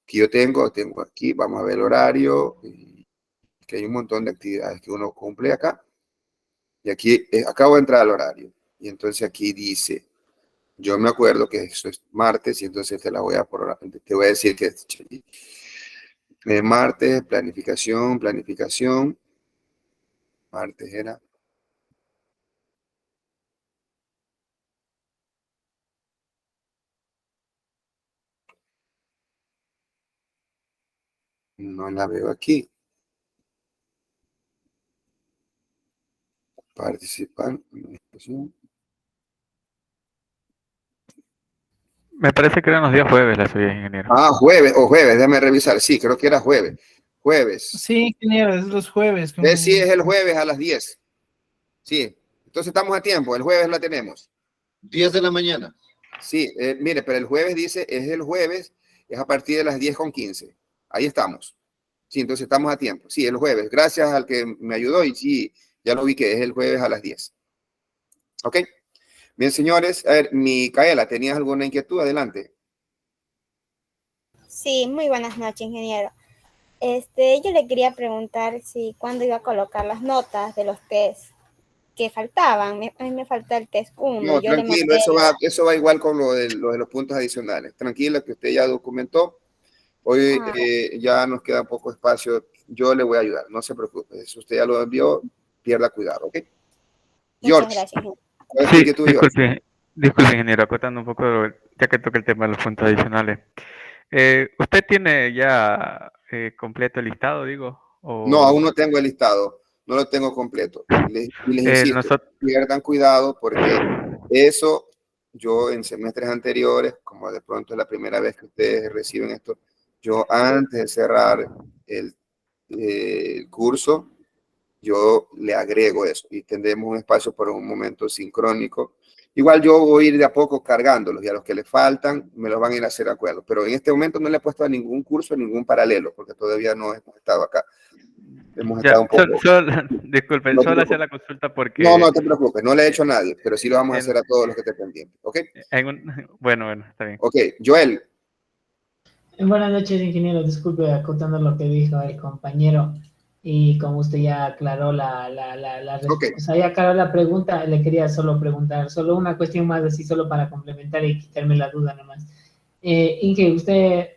Que yo tengo aquí, vamos a ver el horario, que hay un montón de actividades que uno cumple acá. Y aquí acabo de entrar al horario. Y entonces aquí dice, yo me acuerdo que eso es martes y entonces te voy a decir que es martes, planificación. Martes era. No la veo aquí. Participar. Me parece que eran los días jueves la suya, ingeniero. Ah, jueves, déjame revisar. Sí, creo que era jueves. Jueves. Sí, ingeniero, es los jueves. Sí, es el jueves a las 10. Sí, entonces estamos a tiempo. El jueves la tenemos. 10 de la mañana. Sí, mire, pero el jueves dice, es el jueves, es a partir de las 10:15. Ahí estamos. Sí, entonces estamos a tiempo. Sí, el jueves. Gracias al que me ayudó y sí, ya lo vi que es el jueves a las 10. ¿Ok? Bien, señores. A ver, Micaela, ¿tenías alguna inquietud? Adelante. Sí, muy buenas noches, ingeniero. Yo le quería preguntar si cuándo iba a colocar las notas de los test que faltaban. A mí me falta el test 1. No, Yo le tranquilo, mandé eso va igual con lo de los puntos adicionales. Tranquila, que usted ya documentó. Hoy ya nos queda poco espacio. Yo le voy a ayudar, no se preocupe. Si usted ya lo envió, pierda cuidado, ¿ok? George. Muchas gracias, ingeniero. Sí, disculpe, ingeniero, acotando un poco, ya que toca el tema de los puntos adicionales. ¿Usted tiene ya completo el listado, digo? No, aún no tengo el listado, no lo tengo completo. Les insisto, pierdan cuidado porque eso, yo en semestres anteriores, como de pronto es la primera vez que ustedes reciben esto, yo antes de cerrar el curso, yo le agrego eso y tendremos un espacio por un momento sincrónico. Igual yo voy a ir de a poco cargándolos y a los que les faltan me los van a ir a hacer acuerdo. Pero en este momento no le he puesto a ningún curso, ningún paralelo, porque todavía no hemos estado acá. Hemos estado un poco... Disculpe, no solo hacía la consulta porque... No te preocupes, no le he hecho a nadie, pero sí lo vamos a hacer a todos los que estén pendientes, ¿ok? Bueno, está bien. Ok, Joel. Buenas noches, ingeniero. Disculpe, acotando lo que dijo el compañero. Y como usted ya aclaró o sea, ya aclaró la pregunta, le quería solo preguntar, solo una cuestión más así, solo para complementar y quitarme la duda nomás. Inge,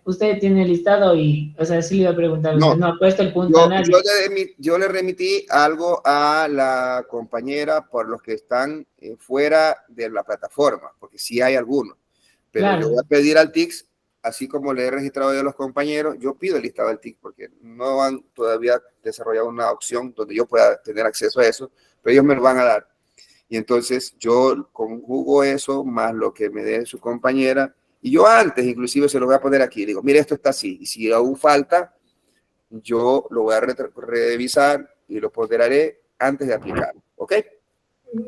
usted tiene listado y, o sea, sí le iba a preguntar, usted no ha puesto el punto a nadie. Yo le remití algo a la compañera por los que están fuera de la plataforma, porque sí hay algunos, pero claro, yo voy a pedir al TICS, así como le he registrado yo a los compañeros, yo pido el listado del TIC porque no han todavía desarrollado una opción donde yo pueda tener acceso a eso, pero ellos me lo van a dar. Y entonces yo conjugo eso más lo que me dé su compañera y yo antes inclusive se lo voy a poner aquí. Digo, mire, esto está así y si aún falta, yo lo voy a revisar y lo ponderaré antes de aplicar. ¿Ok?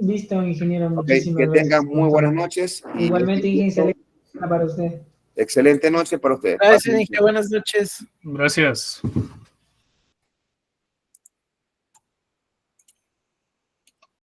Listo, ingeniero. Muchísimas gracias. Que tengan muy buenas noches. Igualmente, ingeniero, para usted. Excelente noche para usted. Gracias, Inge. Buenas noches. Gracias.